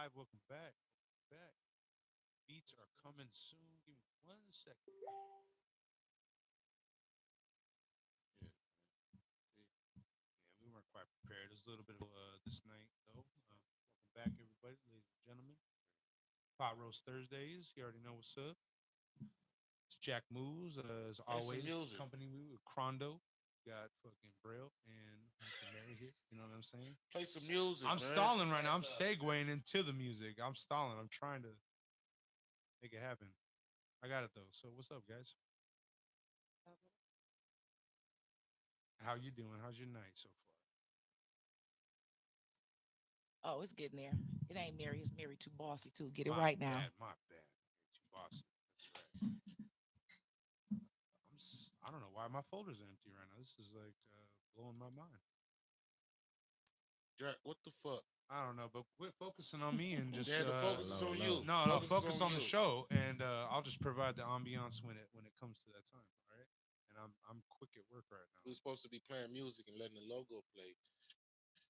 live. Welcome back. Back. Beats are coming soon. Give me 1 second. Yeah, we weren't quite prepared. There's a little bit of this night though. Welcome back, everybody, ladies and gentlemen. Pot Roast Thursdays. You already know what's up. It's Jack Moves, as always. Company we with Crondo. Got fucking Braille and Mary here. You know what I'm saying? Play some music. I'm stalling right now. I'm segueing into the music. I'm stalling. I'm trying to make it happen. I got it though. So what's up, guys? How you doing? How's your night so far? Oh, it's getting there. It ain't Mary. It's Mary too bossy too. Get it My right now. bad, my bad. Too bossy. That's right. I don't know why my folder's empty right now. This is like blowing my mind. Jack, what the fuck? I don't know, but quit focusing on me and just the focus is on you. No, focus on the show, and I'll just provide the ambiance when it comes to that time. All right, and I'm quick at work right now. We're supposed to be playing music and letting the logo play,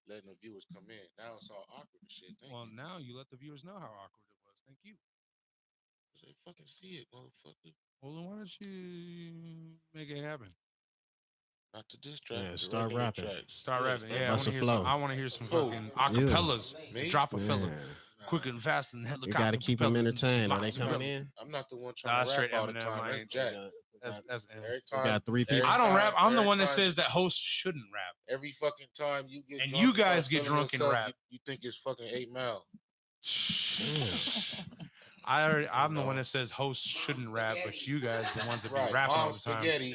letting the viewers come in. Now it's all awkward and shit. Thank you. Now you let the viewers know how awkward it was. Thank you. Cause they fucking see it, motherfucker. Well, then why don't you make it happen? Not to distract. Yeah, start rapping. Start rapping. Yeah, I want to hear some fucking acapellas. Drop a fella. Quick and fast and helicopter. You got to keep them entertained. Are they coming in? I'm not the one trying to rap all the time. That's Jack. That's every time. Got 3 people. I don't rap. I'm the one that says that hosts shouldn't rap. Every fucking time you get and drunk, you guys get drunk and rap. You think it's fucking 8 Mile. I'm the one that says hosts shouldn't rap, but you guys are the ones that be rapping all the time. Spaghetti,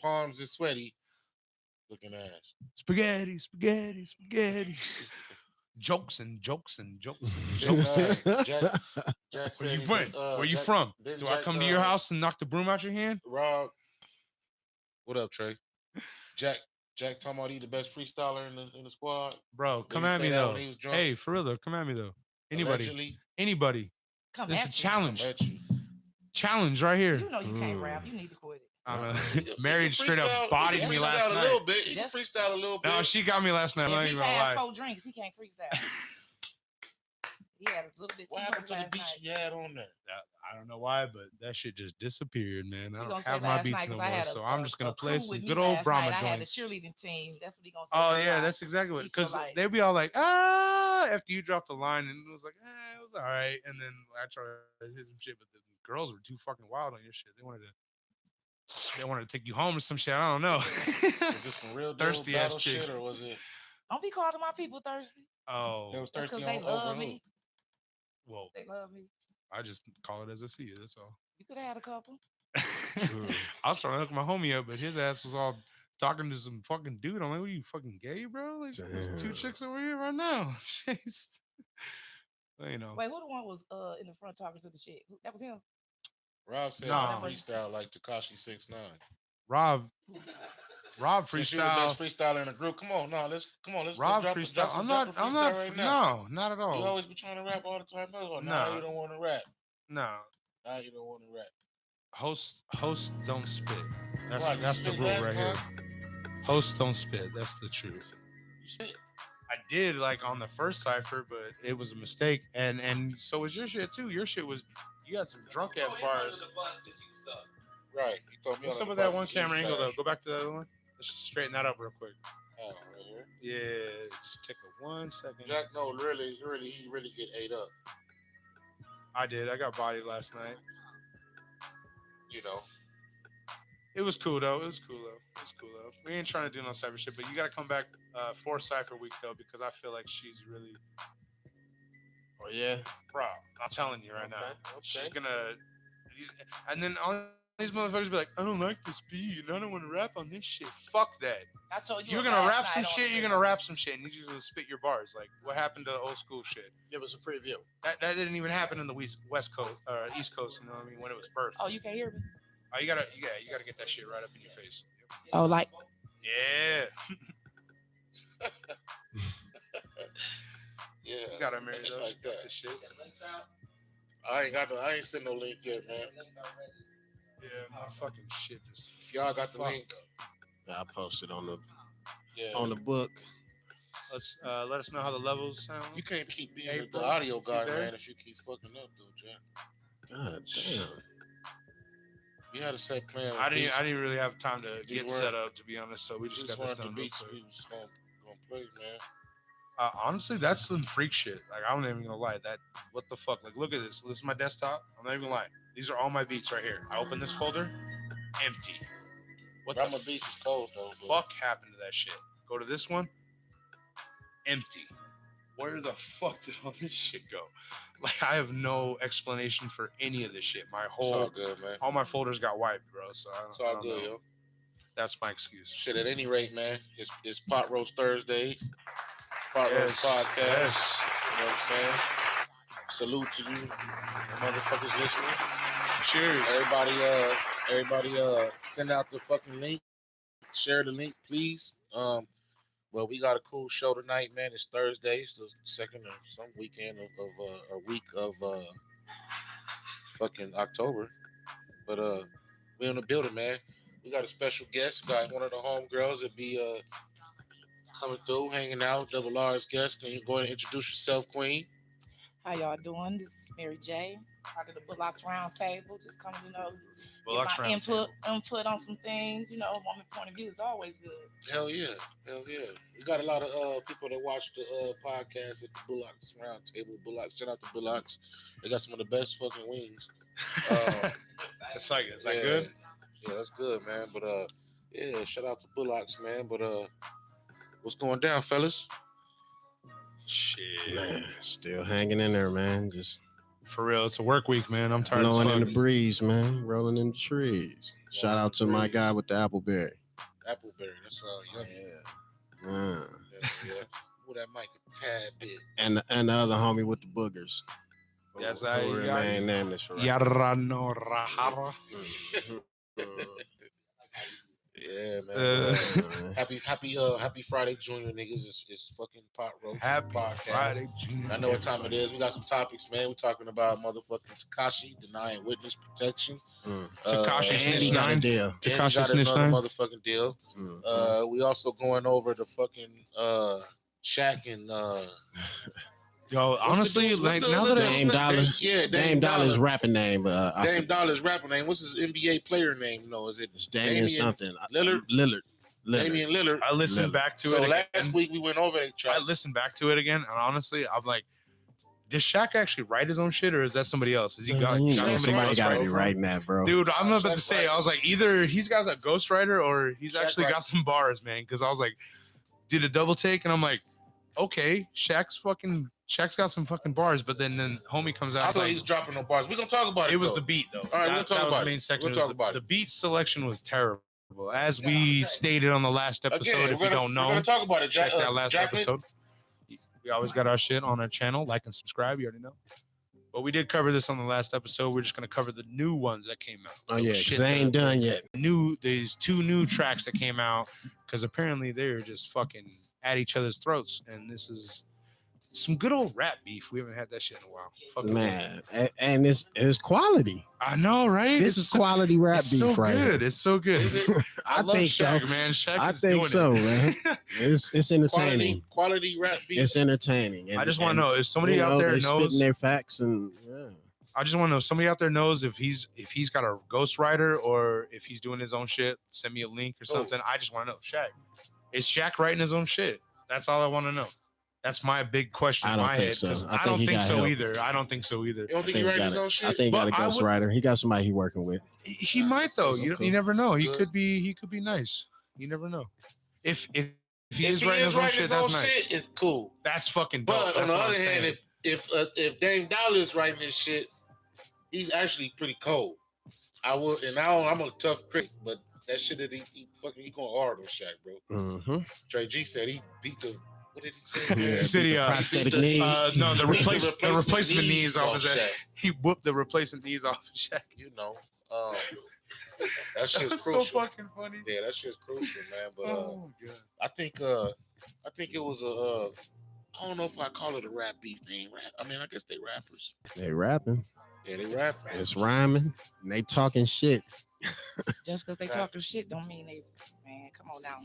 palms is sweaty, looking ass. Spaghetti. Jokes and jokes and jokes and jokes. Jack Where you went? Where you from? Do I come to your house and knock the broom out your hand? Rob, what up, Trey? Jack talking about he the best freestyler in the squad. Bro, come at me though. Hey, for real though, come at me though. Anybody. Come this at is a challenge. Come at you. Challenge right here. You know you can't rap. You need to quit it. Married straight up bodied me last night. A little bit. He can freestyle a little bit. No, she got me last night. If he passed 4 drinks, he can't freestyle. He had a little bit too much. What happened to the beats you had on there? I don't know why, but that shit just disappeared, man. I don't have my my beats no more, so I'm just gonna play some good old Brahma joints. I had the cheerleading team. That's what he gonna say. Oh yeah, that's exactly what. Because they'd be all like, after you dropped the line, and it was like, it was all right. And then I tried to hit some shit, but the girls were too fucking wild on your shit. They wanted to take you home or some shit. I don't know. Was this some real thirsty ass chicks, shit, or was it? Don't be calling my people thirsty. Oh, they was thirsty because they love me. Whoa, they love me. I just call it as I see it. That's all. You could have had a couple. I was trying to hook my homie up, but his ass was all talking to some fucking dude. I'm like, what are you fucking gay, bro? Like, there's 2 chicks over here right now. Jeez. Well, you know. Wait, who the one was in the front talking to the chick? That was him. Rob said freestyle like Tekashi 6ix9ine. Rob freestyle. Since you're the best freestyler in the group. Come on, let's Rob drop freestyle. I'm not right now. No, not at all. You always be trying to rap all the time. No, now you don't want to rap. No. Now you don't want to rap. Hosts don't spit. That's the rule right here. Hosts don't spit. That's the truth. You spit. I did like on the first cipher, but it was a mistake. And so was your shit too. Your shit was, you got some drunk ass bars. Right. You told me what's up with that one camera angle though? Go back to the other one. Let's just straighten that up real quick. Oh, right here? Yeah, just take a 1 second. Jack, no, really, he really get ate up. I did. I got bodied last night. You know. It was cool though. We ain't trying to do no cypher shit, but you gotta come back for cypher week though, because I feel like she's really. Oh yeah, bro. I'm telling you right now, she's gonna. And then all these motherfuckers be like, I don't like this beat, and I don't want to rap on this shit. Fuck that. I told you. You're gonna rap some shit. You're gonna rap some shit. And you just spit your bars. Like what happened to the old school shit? It was a preview. That didn't even happen in the West Coast, East Coast. You know what I mean? When it was birthed. Oh, you can't hear me. Oh, you gotta get that shit right up in your face. Oh, like. Yeah. Yeah. You gotta marry those. Like that. This shit. I ain't sent no link yet, man. Yeah, my fucking shit just. Y'all got the link. I posted on the book. Let's let us know how the levels sound. You can't keep being April, the audio you guy, there? man, if you keep fucking up, though, Jack. God damn. You had to say playing. I didn't really have time to These get weren't- set up, to be honest. So we just got this weren't the done real beats quick. we was gonna play, man. Honestly, that's some freak shit. Like, I'm not even gonna lie. That what the fuck? Like, look at this. This is my desktop. I'm not even lying. These are all my beats right here. I open this folder, empty. What Rama the Beats is cold though. But fuck happened to that shit? Go to this one, empty. Where the fuck did all this shit go? Like, I have no explanation for any of this shit. My it's all whole, good, man. all my folders got wiped, bro. So It's I all don't good, know. yo. That's my excuse. Shit, at any rate, man, it's Pot Roast Thursday. Pot Roast Podcast. Yes. You know what I'm saying? Salute to you, motherfuckers listening. Cheers. Everybody, send out the fucking link. Share the link, please. Well, we got a cool show tonight, man. It's Thursday. It's the second or some weekend of a week of fucking October. But we in the building, man. We got a special guest. We got one of the homegirls that be coming through, hanging out. Double R's guest. Can you go ahead and introduce yourself, Queen? How y'all doing? This is Mary J. Part of the Bullocks Round Table. Just coming to Bullocks get my Round input on some things. Woman point of view is always good. Hell yeah. We got a lot of people that watch the podcast at the Bullocks Round Table. Bullocks, shout out to Bullocks. They got some of the best fucking wings. It's like Yeah. good. Yeah, that's good, man. But yeah, shout out to Bullocks, man. But what's going down, fellas? Shit. Man, still hanging in there, man. Just For real, it's a work week, man. I'm tired. blowing in the fuck. breeze, man. Rolling in the trees. Shout out to my guy with the appleberry. Appleberry, that's yummy. Yeah. Yeah. Move that mic a tad bit. And the other homie with the boogers. Yes, Who I remain nameless for right now. Yarano Rahara. Yeah, man. Uh, Happy Friday, Junior niggas. It's fucking Pot Roast Happy Podcast. Friday, Junior. I know what time it is. We got some topics, man. We're talking about motherfucking Tekashi denying witness protection. Tekashi and Snitch he got a 9. deal. and he Tekashi got Snitch another 9. motherfucking deal. We also going over the fucking Shaq and Yo, honestly, like now that Dame Dollar. Dame Dollar's rapping name. Dame Dollar's rapper name. What's his NBA player name? No, is it It's Damian something. Lillard? Damian Lillard. I listened Lillard. back to So it again. last week we went over that I track. listened back to it again, and honestly, I'm like, does Shaq actually write his own shit, or is that somebody else? Is he got, You got know, somebody else got to write be it? writing that, bro. Dude, I'm about to Shaq say, I was like, either he's got a ghostwriter or he's Shaq actually got writes. some bars, man. Because I was like, did a double take, and I'm like, okay, Shaq's got some fucking bars, but then homie comes out. I thought like, he was dropping no bars. We're gonna talk about it. it was though. the beat though. All right, we'll talk that was about the it. main section. We'll It was talk the, about the it. beat selection was terrible. As we stated on the last episode, Again, if you don't know, we're gonna talk about it. check that last Jackman. episode. We always got our shit on our channel. Like and subscribe. You already know. But we did cover this on the last episode. We're just gonna cover the new ones that came out. Oh yeah, Shit because they ain't done yet. These two new tracks that came out because apparently they're just fucking at each other's throats, and this is some good old rap beef. We haven't had that shit in a while. Fucking Man, and it's quality. I know, right? This is quality rap it's beef so right good. here. It's so good. Is it I love think Shaq, so, man. Shaq I is think doing so, it. man. It's entertaining. Quality rap beat. It's entertaining. I just want to know if somebody out there they knows. spitting their facts and yeah. I just want to know if somebody out there knows if he's got a ghostwriter or if he's doing his own shit. Send me a link or something. I just want to know. Shaq, is Shaq writing his own shit? That's all I want to know. That's my big question I in don't my think head. so. 'Cause I I think don't he think got so help. either. I don't think so either. You don't think I he think writes he his got own it. shit? I think he got a But I would- ghostwriter. He got somebody he working with. He might though. You Okay. never know. He Good. could be nice. You never know. If he If is he writing is his own writing shit, his that's own nice. shit, it's cool. That's fucking dope. But on That's the what I'm other hand, saying. if Dame Dollar is writing this shit, he's actually pretty cold. I'm a tough critic, but that shit that he going hard on Shaq, bro. Mm-hmm. Trey G said he beat the. What did he say? Yeah, He said he, prosthetic beat the- knees. no, the Beat replacement knees off his ass. Shaq. He whooped the replacement knees off of Shaq. You know, that shit's That's so crucial. fucking funny. Yeah, that shit's crucial, man. But Oh god. I think it was I don't know if I call it a rap beef. They ain't rap. I mean, I guess they rappers. They rapping. Yeah, they rap. It's rhyming. And they talking shit. Just because they talking shit don't mean they. Man, come on now.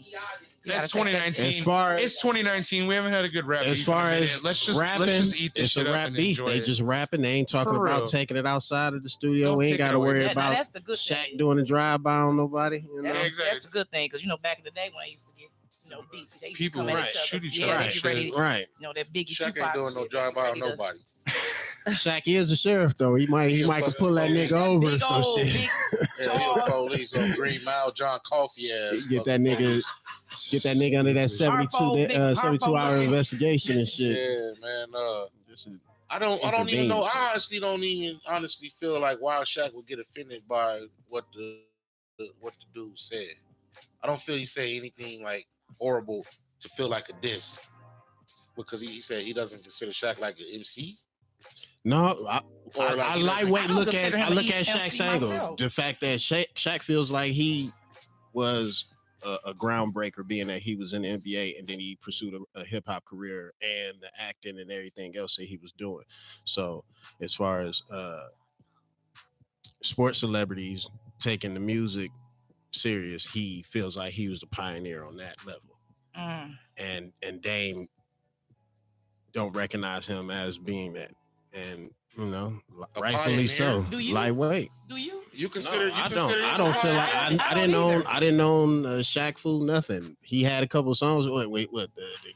It's 2019. As far as It's 2019. We haven't had a good rap as beef far in a as minute. Let's rapping, just eat this it's shit a up rap and beef. enjoy They it. just rapping. They ain't talking For about real. taking it outside of the studio. Don't We ain't take it got to away. worry Yeah, now about that's the good Shaq thing. doing a drive by on nobody. You know? That's, Yeah, exactly. that's the good thing, because back in the day when I used to get beef, they used People to come at right, each other. shoot each Yeah, other they and be shit. ready. Right. That Biggie Shaq Tupac ain't doing no shit, drive by on ready to- nobody. Shaq is a sheriff though. He might He a could fucking pull that police. nigga over or Big some old, shit. big, Yeah, he a tall, police on Green Mile, John Coffey ass. Get that fucking nigga police. Get that nigga under that 72 Harpo hour looking. investigation and shit. Yeah, man. Just to I don't even know. intervene. I honestly feel like Wild Shaq would get offended by what the dude said. I don't feel he say anything like horrible to feel like a diss, because he said he doesn't consider Shaq like an MC. No, Or like I he doesn't- lightweight I don't look at consider him an Shaq's MC angle. myself. The fact that Shaq feels like he was a groundbreaker, being that he was in the NBA and then he pursued a hip hop career and the acting and everything else that he was doing. So as far as sports celebrities taking the music serious, he feels like he was the pioneer on that level. And Dame don't recognize him as being that, and rightfully so. Do you? Lightweight. Do you? You consider? No, you I consider don't. him I don't a feel like pioneer? I I don't didn't own. either. I didn't own Shaq Fu nothing. He had a couple songs. What the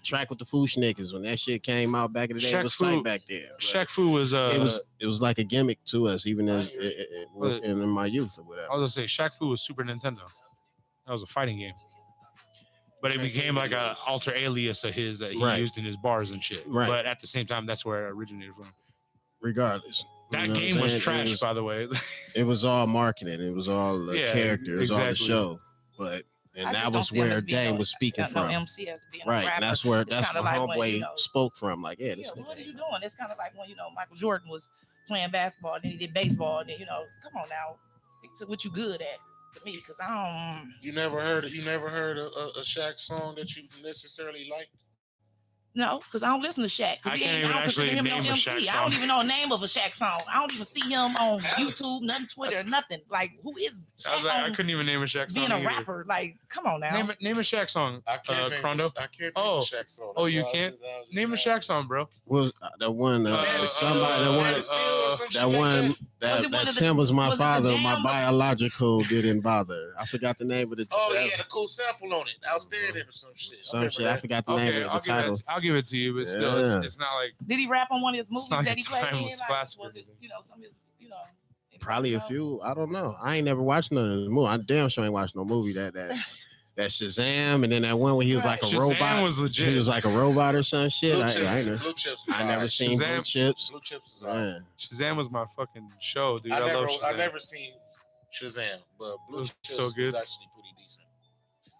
track with the Foosh niggas when that shit came out back in the day? Shaq It was Fu- tight back there. but Shaq Fu was It was like a gimmick to us, even as But- in my youth or whatever. I was gonna say Shaq Fu was Super Nintendo. That was a fighting game. But it became like a alter alias of his that he Right. used in his bars and shit. Right. But at the same time, that's where it originated from. Regardless, That You know what game I'm was saying? trash, by the way. It was all marketing. It was all Yeah, character. It was all the exactly. show. But I that just don't was see him where as being Dame no- was speaking no from. MC as being a Right. rapper. That's where It's kinda Homeboy like when, spoke from. Like, yeah, this Yeah, what are nigga. you doing? It's kind of like when Michael Jordan was playing basketball, and then he did baseball, and then come on now, stick to what you good at. To me, because I don't. You never heard a Shaq song that you necessarily liked? No, because I don't listen to Shaq. I I can't even don't consider actually him name no a MC. Shaq I song. don't even know the name of a Shaq song. I don't even see him on YouTube, nothing, Twitter, nothing. Like, who is I was Shaq like, I on couldn't even name a Shaq song. being a either. rapper? Like, come on now. Name a Shaq song. I can't name. Crondo. I can't name Oh. a Shaq song. Oh, That's you why I can't? was just Name a Shaq song, bro. Was the one somebody the Man one of Steel or some shit that like one Was that it one of the- Tim was my was it the father. My Jam? biological didn't bother. I forgot the name of the. Oh, he had a cool sample on it. Outstanding or some shit. Some shit. I forgot the name Okay, of the title. I'll give it to you, but still, Yeah. it's not like Did he rap on one of his movies not that like he a played in? timeless Like, classic or was it, anything. some of his, Probably a few. I don't know. I ain't never watched none of the movie. I damn sure ain't watched no movie that Shazam, and then that one where he was like a Shazam robot. was legit. He was like a robot or some shit. Blue I Chips. I never seen Blue Shazam. Chips. Blue Chips is alright. Man. Shazam was my fucking show, dude. I love Shazam. I never seen Shazam, but Blue was Chips so good. is actually pretty decent.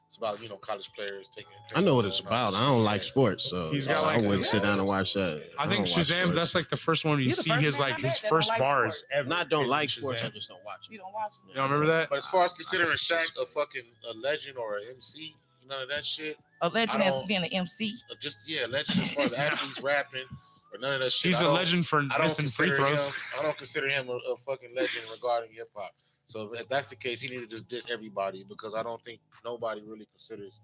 It's about college players taking. I know what it's about. I don't like sports, so He's got I like wouldn't a- sit down and watch that. I think don't watch Shazam. sports. That's like the first one you You're the see first his man I like his met that first don't like bars sports. ever. Not don't is like in sports. I Shazam. just don't watch You it. don't watch it. You don't remember that? But as far as considering Shaq a fucking legend or an MC, none of that shit. A legend I as don't- being an MC. Legend as far as athletes rapping or none of that shit. He's a legend for I don't missing free consider throws. him. I don't consider him a fucking legend regarding hip hop. So if that's the case, he needs to just diss everybody, because I don't think nobody really considers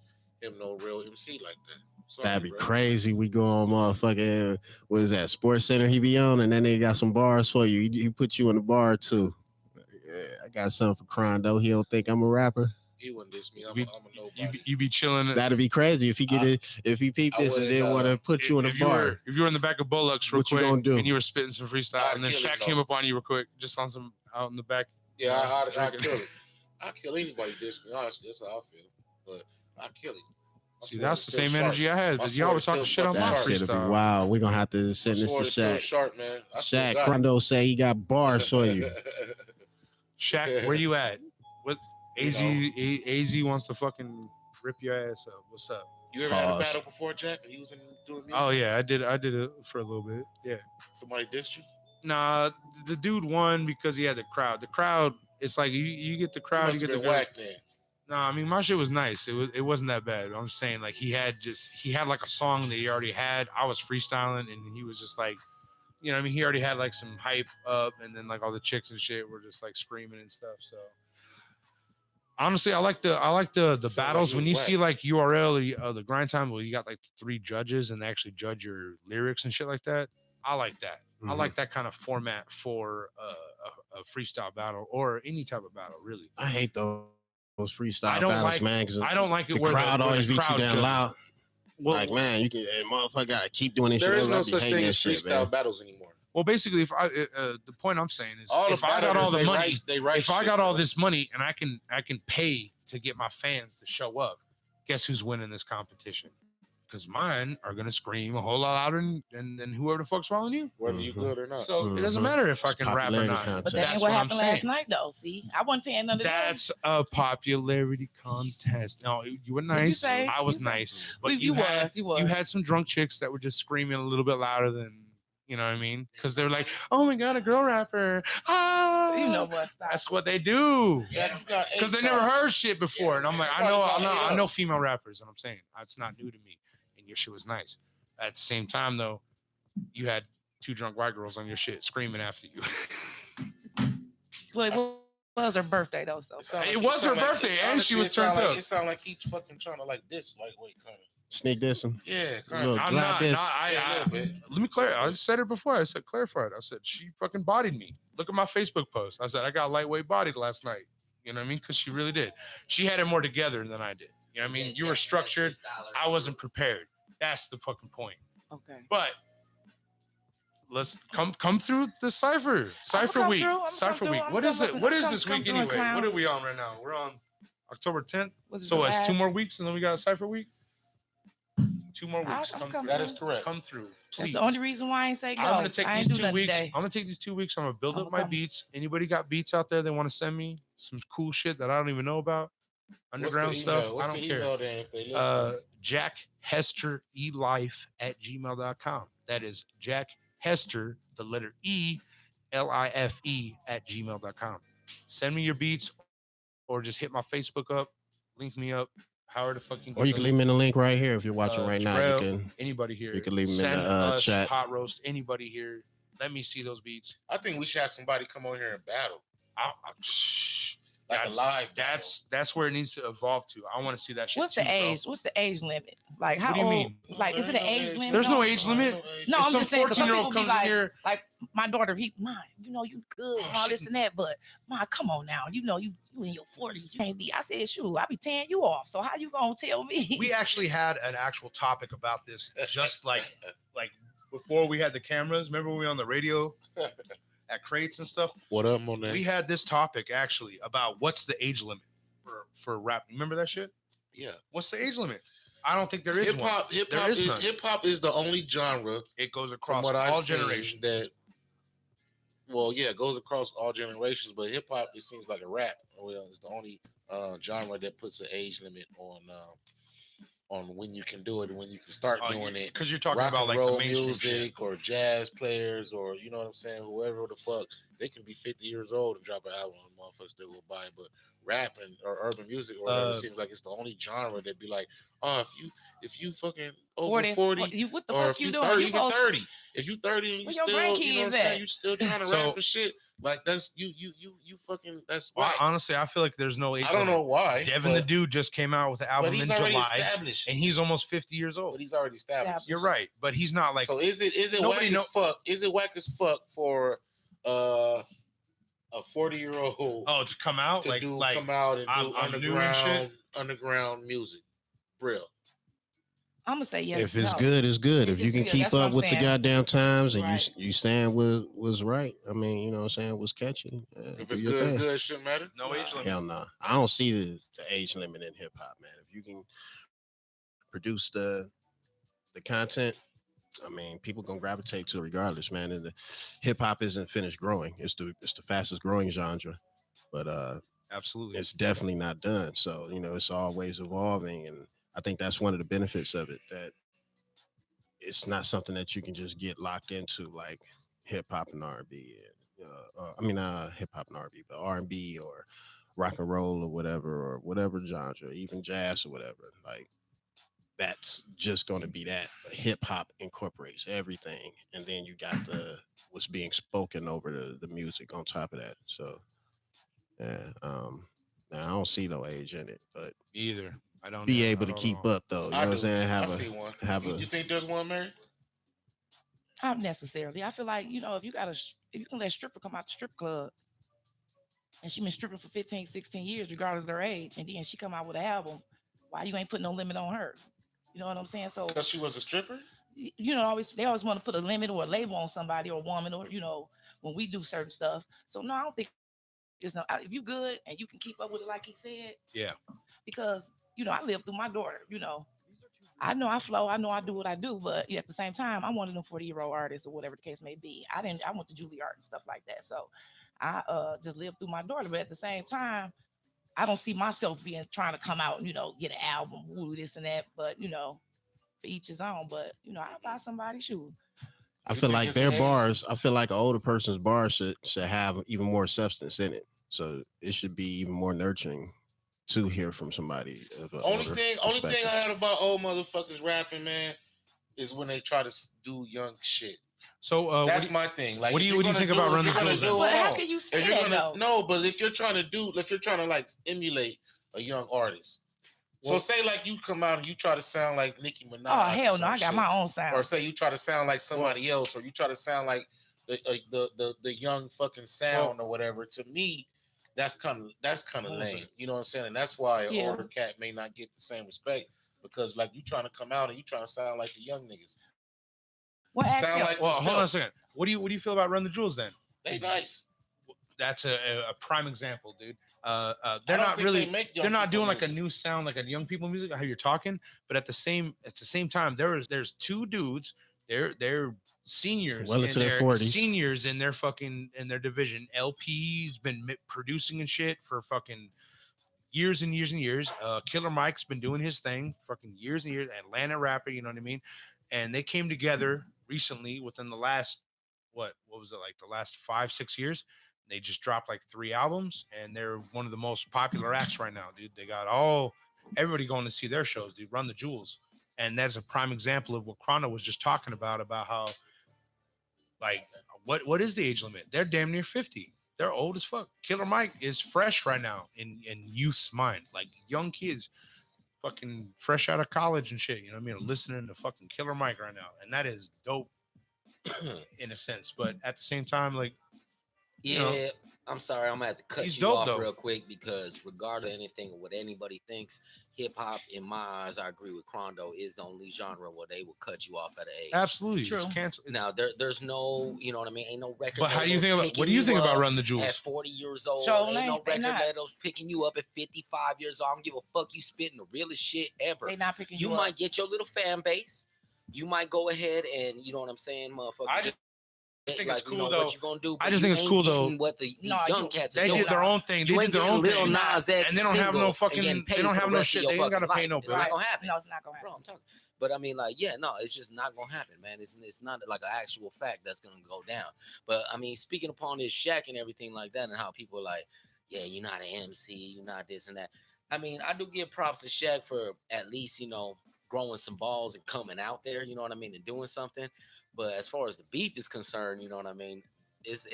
him no real MC like that. Sorry, That'd be bro. crazy. We go on motherfucking what is that Sports Center he be on, and then they got some bars for you. He put you in the bar too. Yeah, I got something for Crondo. He don't think I'm a rapper. He wouldn't diss me. I'm You- a nobody. You be chilling. That'd be crazy if he if he peeped I this and wouldn't, didn't want to put you in a if bar. if you were in the back of Bullocks real What you quick gonna do? and you were spitting some freestyle, I'd and then kill Shaq him, came though. up on you real quick, just on some out in the back. Yeah, I'd Drinking. kill him. I'd kill anybody diss me. Honestly, that's how I feel. But I'd kill him. My See, sword that's is the still same sharp. energy I had. My Because y'all were sword talking is shit still on my fucking That shit'll be freestyle. wild. We're gonna have to send My this sword to is still Shaq. sharp, man. I still Shaq, got it. Crondo say he got bars for you. Shaq, where you at? What You AZ wants to fucking rip your ass up. What's up? You ever had a Pause. battle before, Jack? Are you was doing music? Oh yeah, I did it for a little bit. Yeah. Somebody dissed you? Nah, the dude won because he had the crowd. The crowd, it's like you get the You crowd, you must get have the been whack then. Nah, I mean my shit was nice. It wasn't that bad. I'm saying like he had like a song that he already had. I was freestyling and he was just like, I mean he already had like some hype up, and then like all the chicks and shit were just like screaming and stuff. So Honestly, I like the Sounds like battles he when was you whack. see like URL the grind time where you got like 3 judges and they actually judge your lyrics and shit like that. I like that. I like that kind of format for a freestyle battle or any type of battle, really. I hate those freestyle I don't battles, like man. Because I don't like it the where crowd where always be too crowd damn judges. loud. Well, Like, man, you can, motherfucker, gotta keep doing this There shit. is over. I no be such hating thing that as shit, freestyle man. battles anymore. well, basically, if I the point I'm saying is, All if the I got all battlers, the they money, write if I shit, got all bro. this money and I can pay to get my fans to show up, guess who's winning this competition? Because mine are gonna scream a whole lot louder than whoever the fuck's following you. Whether you good or not. So it doesn't matter if I It's can rap or popularity not. contest. But that That's ain't what I'm happened last saying. night, though. See, I wasn't paying none of those. That's a popularity contest. No, you were you nice. say? I was You say- nice, but You was. you had some drunk chicks that were just screaming a little bit louder than you know what I mean? Because they're like, "Oh my god, a girl rapper!" Ah, You know what? Stop. that's what they do. Jack, you got Because eight they never problems. heard shit before, and I'm like, I know female rappers, and I'm saying it's not new to me. And your shit was nice. At the same time, though, you had 2 drunk white girls on your shit screaming after you. Well, it was her birthday though, so sound It he was her sound birthday, and honestly, she was it sound turned like, up. It sound like he fucking trying to like this lightweight kind of. Sneak dissing. Yeah, kind Look, of. I'm Glad not. this- Yeah, a little bit. Let me clarify. I said it before. I said clarify it. I said she fucking bodied me. Look at my Facebook post. I said I got lightweight bodied last night. You know what I mean? Because she really did. She had it more together than I did. You know what I mean? You were structured. I wasn't prepared. That's the fucking point. okay. But let's come through the cipher. Cipher come week. through. I'ma Cipher come week. through. What I'm is it? coming- What I'm is come- this come week through and anyway? clown. What are we on right now? We're on October 10th. Was it So the it's 2 last- more weeks, and then we got Cipher week. 2 more I'll- weeks. I'm Come coming through. That is correct. Come through. That's Please. the only reason why I ain't say go. I'm gonna take I ain't these do 2 nothing weeks. today. I'm gonna take these 2 weeks. I'm gonna build I'ma up my come. beats. Anybody got beats out there they want to send me? Some cool shit that I don't even know about. Underground What's the stuff. email? What's I don't the care. email then if they listen? Jack Hester elife@gmail.com. That is Jack Hester, the letter E, LIFE @gmail.com. Send me your beats or just hit my Facebook up, link me up, however the fuck Or you can leave them in the link right here if you're watching right now. Jabril, You can. anybody here. you can leave 'em in Send the, us chat. Pot roast, anybody here. Let me see those beats. I think we should have somebody come on here and battle. Like a live That's where it needs to evolve to. I want to see that shit. What's too, the bro. age? What's the age limit? Like how What do you old? mean? Like is it an age limit? There's no on- age limit. No, If I'm some just saying because some 14-year-old people be comes in like, here, my daughter, you know you good, and all this and that, but ma, come on now, you know you in your 40s, you can't be. I said, shoot, I be tearing you off. So how you gonna tell me? we actually had an actual topic about this just like before we had the cameras. Remember when we were on the radio at crates and stuff? What up, Monet? We had this topic actually about what's the age limit for rap. Remember that shit? Yeah. What's the age limit? I don't think there is one. There is none. Hip hop is the only genre It goes from across what I've all seen generations. that. Well, yeah, it goes across all generations, but hip hop it seems like a rap. Well, it's the only genre that puts an age limit on when you can do it and when you can start doing it. Because you're talking Rock about and like the roll mainstream shit. music or jazz players or you know what I'm saying, whoever the fuck, they can be 50 years old and drop an album and motherfuckers still will buy it. But rap or urban music or whatever seems like it's the only genre that be like, oh, if you fucking over 40 you what the or fuck if you you doing? 30, You even supposed- 30. If you 30 and you Where your still, you know what I'm grandkids saying, at? you still trying to So- rap and shit. Like that's you fucking that's Well, whack. honestly, I feel like there's no age I don't limit. know why. Devin the Dude just came out with the but album he's in already July, established. and he's almost 50 years old. But he's already established. You're right, but he's not like. So is it nobody whack as fuck? Is it whack as fuck for a 40-year-old to come out to come out and do I'm new and shit? underground music? Real. I'm gonna say yes. If it's no. good, it's good. If you can Yeah, keep that's what up I'm with the saying. goddamn times and Right. you stand with was right. I mean, you know what I'm saying, was catchy. If do it's your good, it's thing. good. It shouldn't matter. No age limit. Hell no. I don't see the age limit in hip hop, man. If you can produce the content, I mean, people gonna gravitate to it regardless, man. And the hip hop isn't finished growing. It's the fastest growing genre, but Absolutely. it's definitely not done. So you know, it's always evolving, and I think that's one of the benefits of it. That it's not something that you can just get locked into like hip hop and R&B. Hip hop and R&B, but R&B or rock and roll or whatever genre, even jazz or whatever. Like that's just going to be that. Hip hop incorporates everything, and then you got what's being spoken over the music on top of that. So yeah, Now, I don't see no age in it, but Either. I don't be know, able to not keep all. up though. You know I what I'm do. saying? I see one. You think there's one, Mary? Not necessarily. I feel like, if if you can let a stripper come out the strip club and she been stripping for 15, 16 years, regardless of their age, and then she come out with an album, why you ain't putting no limit on her? You know what I'm saying? So Because she was a stripper? they always want to put a limit or a label on somebody or a woman or when we do certain stuff. So no, I don't think it's no. If you good and you can keep up with it, like he said, Yeah. because I live through my daughter. I know I flow. I know I do what I do, but at the same time, I'm one of them 40-year-old artists or whatever the case may be. I went to Juilliard and stuff like that. So I just live through my daughter, but at the same time, I don't see myself being trying to come out and get an album, woo, this and that. But for each his own. But I'll buy somebody's shoe. I You feel think like it's their age? bars. I feel like an older person's bar should have even more substance in it. So it should be even more nurturing to hear from somebody. Of a Only older thing perspective. I heard about old motherfuckers rapping, man, is when they try to do young shit. So That's my thing. Like, what do if you you're gonna think about if Run the you're gonna Jewels do, then? But hold how on. can you say If you're that gonna though? no, but if you're trying to like emulate a young artist, so Well- say like you come out and you try to sound like Nicki Minaj. Oh hell or no, I some got shit. my own sound. Or say you try to sound like somebody else, or you try to sound like the young fucking sound or whatever. To me, that's kind of lame. You know what I'm saying? And that's why an Yeah. older cat may not get the same respect, because like you trying to come out and you trying to sound like the young niggas. What Sound accent? like Well, hold on a yourself. second. What do you feel about Run the Jewels then? They nice. That's a prime example, dude. I They're don't not think really. they make young They're not people doing like a music. new sound, like a young people music. How you're talking, but at the same time, there's two dudes. They're seniors. Well into their 40s. Seniors in their division. LP's been producing and shit for fucking years and years and years. Killer Mike's been doing his thing, fucking years and years. Atlanta rapper, you know what I mean? And they came together recently within the last what was it, like the last 5-6 years. They just dropped like 3 albums, and they're one of the most popular acts right now, dude. They got everybody going to see their shows, dude. Run the Jewels, and that's a prime example of what Chrono was just talking about how like what is the age limit? They're damn near 50. They're old as fuck. Killer Mike is fresh right now in youth's mind, like young kids, fucking fresh out of college and shit. You know what I mean? Listening to fucking Killer Mike right now, and that is dope in a sense. But at the same time, like, Yeah, you know, I'm sorry, I'm gonna have to cut he's you dope, off though. real quick, because regardless of anything or what anybody thinks, hip hop, in my eyes, I agree with Crondo, is the only genre where they will cut you off at an age. absolutely, True. it's cancel. Now there's no, you know what I mean, ain't no record. But how do you labels think about picking what do you think about up Run the at Jewels? 40 years old? Sure Ain't no ain't. They record not. labels picking you up at 55 years old. I don't give a fuck. You spitting the realest shit ever. They not picking You you might up. get your little fan base. You might go ahead and, you know what I'm saying, motherfucker. I just think it's cool, though. What you gonna do? I but just you think it's ain't cool, though. getting what these No, young you- cats are They doing. did their own thing. They You did ain't their getting own Lil thing, Nas X and they don't have no single and fucking. getting They paid don't for have the no rest of shit. your They ain't gotta fucking pay no life. It's bill. not gonna happen. No, it's not gonna Bro, happen. I'm talking. But I mean, like, yeah, no, it's just not gonna happen, man. It's not like an actual fact that's gonna go down. But I mean, speaking upon this Shaq and everything like that, and how people are like, yeah, you're not an MC, you're not this and that. I mean, I do give props to Shaq for at least, growing some balls and coming out there, you know what I mean, and doing something. But as far as the beef is concerned, you know what I mean, it's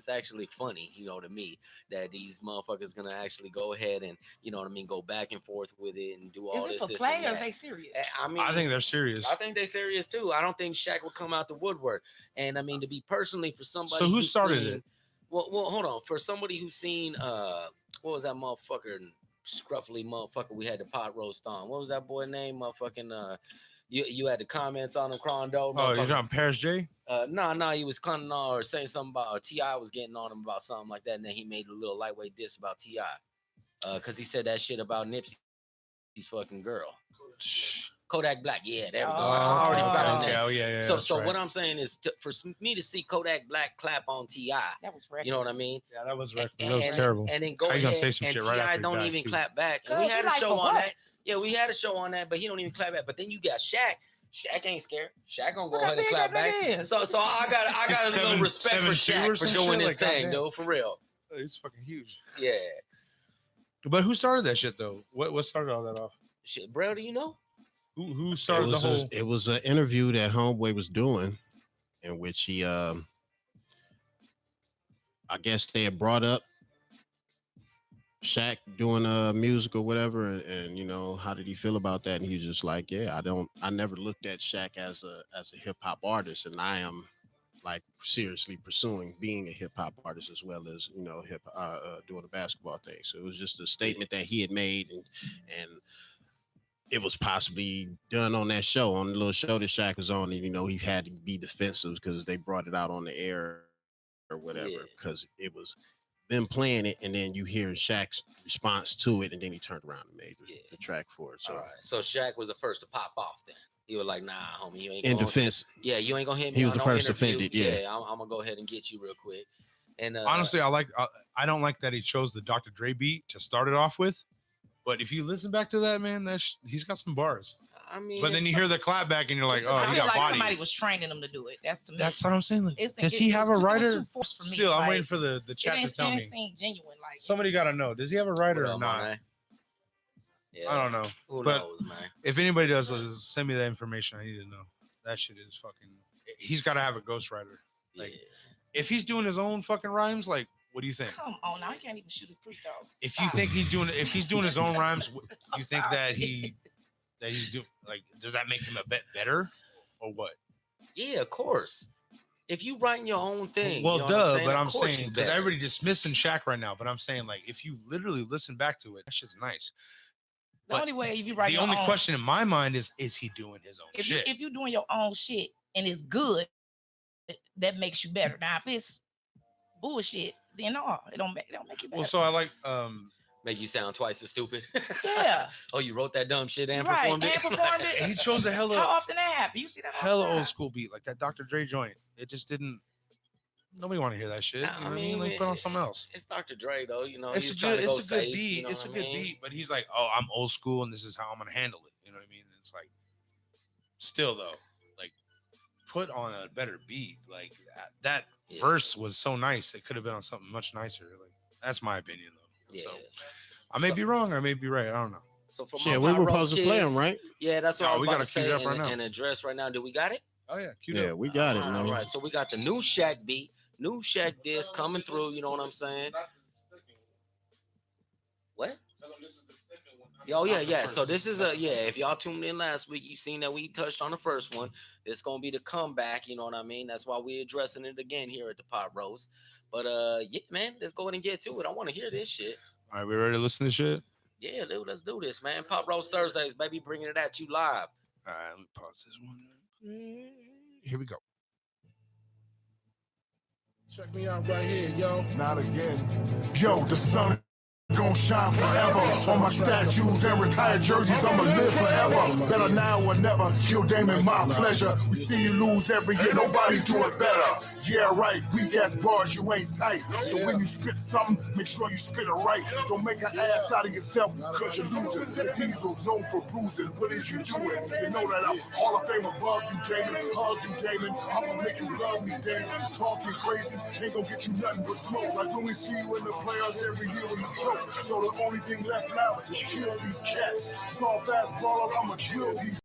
actually funny, to me, that these motherfuckers gonna actually go ahead and, you know what I mean, go back and forth with it and do all Is it this. for this play and or is that. they serious? I mean, I think they're serious. I think they serious too. I don't think Shaq will come out the woodwork. And I mean, to be personally, for somebody So who who's started seen, it? Well, hold on. For somebody who's seen, what was that motherfucker, scruffly motherfucker we had the pot roast on? What was that boy name? Motherfucking, you had the comments on him, Crondo. Oh, you're talking Paris J? No, he was cunning on or saying something about, or T.I. was getting on him about something like that, and then he made a little lightweight diss about T.I. Because he said that shit about Nipsey's fucking girl. Kodak Black, yeah, there we go. I already forgot his name. Oh, yeah. So that's what right. I'm saying is, for me to see Kodak Black clap on T.I., That was reckless. you know what I mean? Yeah, that was And- reckless. That was and- terrible. And then go How you ahead gonna say some and shit right T.I. after he don't died, even too? clap back. And we Cause had you a like, show for on what? that. Yeah, we had a show on that, but he don't even clap back. But then you got Shaq. Shaq ain't scared. Shaq gonna go Look how ahead and big clap that back. nigga is. So I got a little Seven- respect for 7'2" Shaq or for some doing shit, this like, thing, goddamn. dude. For real. It's fucking huge. Yeah. But who started that shit though? What started all that off? Shit, bro, do you know? Who It started the was, whole? it was an interview that Homeboy was doing, in which he, I guess they had brought up Shaq doing music or whatever, and you know, how did he feel about that? And he was just like, yeah, I never looked at Shaq as a hip hop artist, and I am like seriously pursuing being a hip hop artist as well as, you know, doing a basketball thing. So it was just a statement that he had made, and it was possibly done on that show, on the little show that Shaq was on, and you know, he had to be defensive because they brought it out on the air or whatever, because it was them playing it, and then you hear Shaq's response to it, and then he turned around and made the track for it. So, all right. So Shaq was the first to pop off then. He was like, nah, homie, you ain't in going defense. Yeah, you ain't gonna hit me. He was on the no first interview. offended. Yeah, I'm gonna go ahead and get you real quick. And honestly, I don't like that he chose the Dr. Dre beat to start it off with. But if you listen back to that, man, he's got some bars. I mean, but then you hear the clap back and you're like, oh, I he feel got like body. somebody was training him to do it. That's to me. That's what I'm saying. Like, It's- does it- he it have was a too- it was writer? too forced for me. Still, I'm Like, waiting for the chat to tell it me. seemed genuine. Like Somebody got to know. Does he have a writer or not? Man? Yeah, I don't know. Who But knows, man? if anybody does, send me that information. I need to know. That shit is fucking. He's got to have a ghostwriter. Like, Yeah. if he's doing his own fucking rhymes, like, what do you think? come on, now he can't even shoot a free throw. If you think if he's doing his own rhymes, you think that he's doing, like, does that make him a bit better or what? Yeah, of course. If you writing your own thing, Well, you know what I'm saying? but Of I'm course saying you because better. everybody dismissing Shaq right now, but I'm saying, like, if you literally listen back to it, that shit's nice. The But only way if you write The your only own, question in my mind is he doing his own if shit? you doing your own shit and it's good, that makes you better. Now if it's bullshit, then no, it don't make you better. Well, so I like Make you sound twice as stupid. Yeah. Oh, you wrote that dumb shit and Right, performed it. and performed it. he chose a How hella often that happen? You see that all the time. old school beat, like that Dr. Dre joint. It just didn't. Nobody want to hear that shit. Nah, You know what I I mean? mean, Like, put on something else. It's Dr. Dre though, you know. It's He's a trying good, to go it's a good safe, beat. you know It's a what I good mean? beat, but he's like, oh, I'm old school, and this is how I'm gonna handle it. You know what I mean? It's like, still though, like, put on a better beat. Like that Yeah. verse was so nice. It could have been on something much nicer. Like, that's my opinion though. Yeah. So, I may be wrong, or I may be right. I don't know. So for shit, my we were Pot Roast supposed to play kids- him, right? Yeah, that's what No, I was we about gotta to queue it say up right and, now. and address right now. Do we got it? Oh yeah, cute Yeah, up. we got it, All man. right, so we got the new Shaq beat, new Shaq disc coming through. You know what I'm saying? What? Oh yeah. So this is if y'all tuned in last week, you seen that we touched on the first one. It's gonna be the comeback, you know what I mean? That's why we're addressing it again here at the Pot Roast. But yeah, man, let's go ahead and get to it. I want to hear this shit. All right, we ready to listen to shit? Yeah, dude, let's do this, man. Pot Roast Thursdays, baby, bringing it at you live. All right, let me pause this one. Here we go. Check me out right here, yo. Not again. Yo, the sun gon' shine forever. On my statues and retired jerseys, I'ma live forever. Better now or never. Kill Damon, my pleasure. We see you lose every year, nobody do it better. Yeah, right. Weak ass bars, you ain't tight. So when you spit something, make sure you spit it right. Don't make an ass out of yourself, cause you're losing. The Diesel's known for bruising. What is you doing? You know that I'm Hall of Fame above you, Damon. Hug you, Damon. I'ma make you love me, Damon. Talking crazy ain't gonna get you nothing but smoke. Like when we see you in the playoffs every year when you choke. So the only thing left now is to kill these cats. Soft fast baller, I'ma kill these.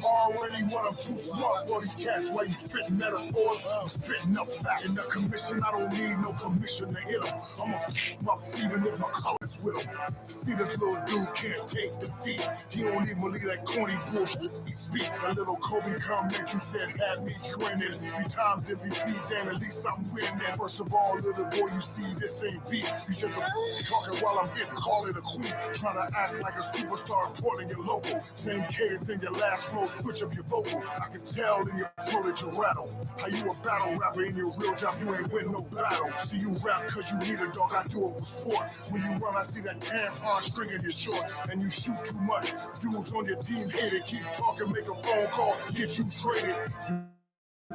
Already when I'm too smart for these cats. Why you spitting metaphors? I'm spitting up fat in the commission. I don't need no permission to hit them. I'ma f him up even if my colors with him. See, this little dude can't take defeat. He don't even believe that corny bullshit he speak. A little Kobe comment you said had me grinning. 3 times MVP, damn, at least I'm winning. First of all, little boy, you see, this ain't beef. You just talking while I'm hitting, call it a queen. Trying to act like a superstar, reporting your logo. Same cadence in your last flow, switch up your vocals. I can tell in your flow that you rattle. How you a battle rapper in your real job, you ain't win no battle. See you rap cause you need a dog, I do it for sport. When you run, I see that tampon string in your shorts. And you shoot too much, dudes on your team hate it. Keep talking, make a phone call, get you traded.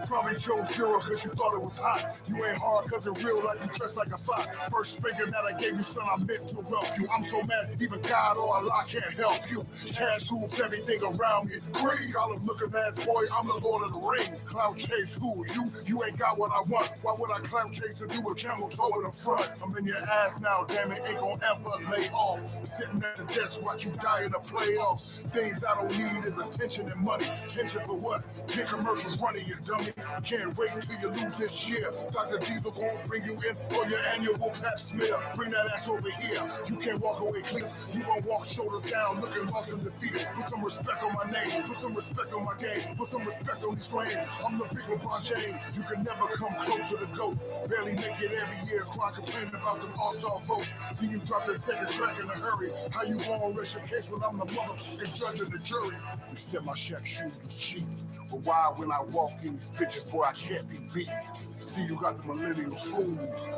Probably chose 0 cause you thought it was hot. You ain't hard cause in real life you dress like a thought. First spanking that I gave you, son, I meant to help you. I'm so mad, even God or Allah can't help you. Cash rules everything around me. Greed, all them looking ass boy, I'm the Lord of the Rings. Cloud chase who? You ain't got what I want. Why would I cloud chase if you with camel toe in the front? I'm in your ass now, damn it, ain't gon' ever lay off. Sitting at the desk, watch you die in the playoffs. Things I don't need is attention and money. Attention for what? 10 commercials running, you dumb. around me. Can't wait till you lose this year. Dr. Diesel gon' bring you in for your annual pap smear. Bring that ass over here. You can't walk away clean. You gon' walk shoulders down, looking lost and defeated. Put some respect on my name. Put some respect on my game. Put some respect on these flames. I'm the big LeBron James. You can never come close to the GOAT. Barely make it every year. Crying, complaining about them all-star votes. See you drop the second track in a hurry. How you gon' rest your case when I'm the motherfucking judge of the jury? You said my Shaq shoes was cheap. But why when I walk in these bitches, boy, I can't be beat. See, you got the millennial fool.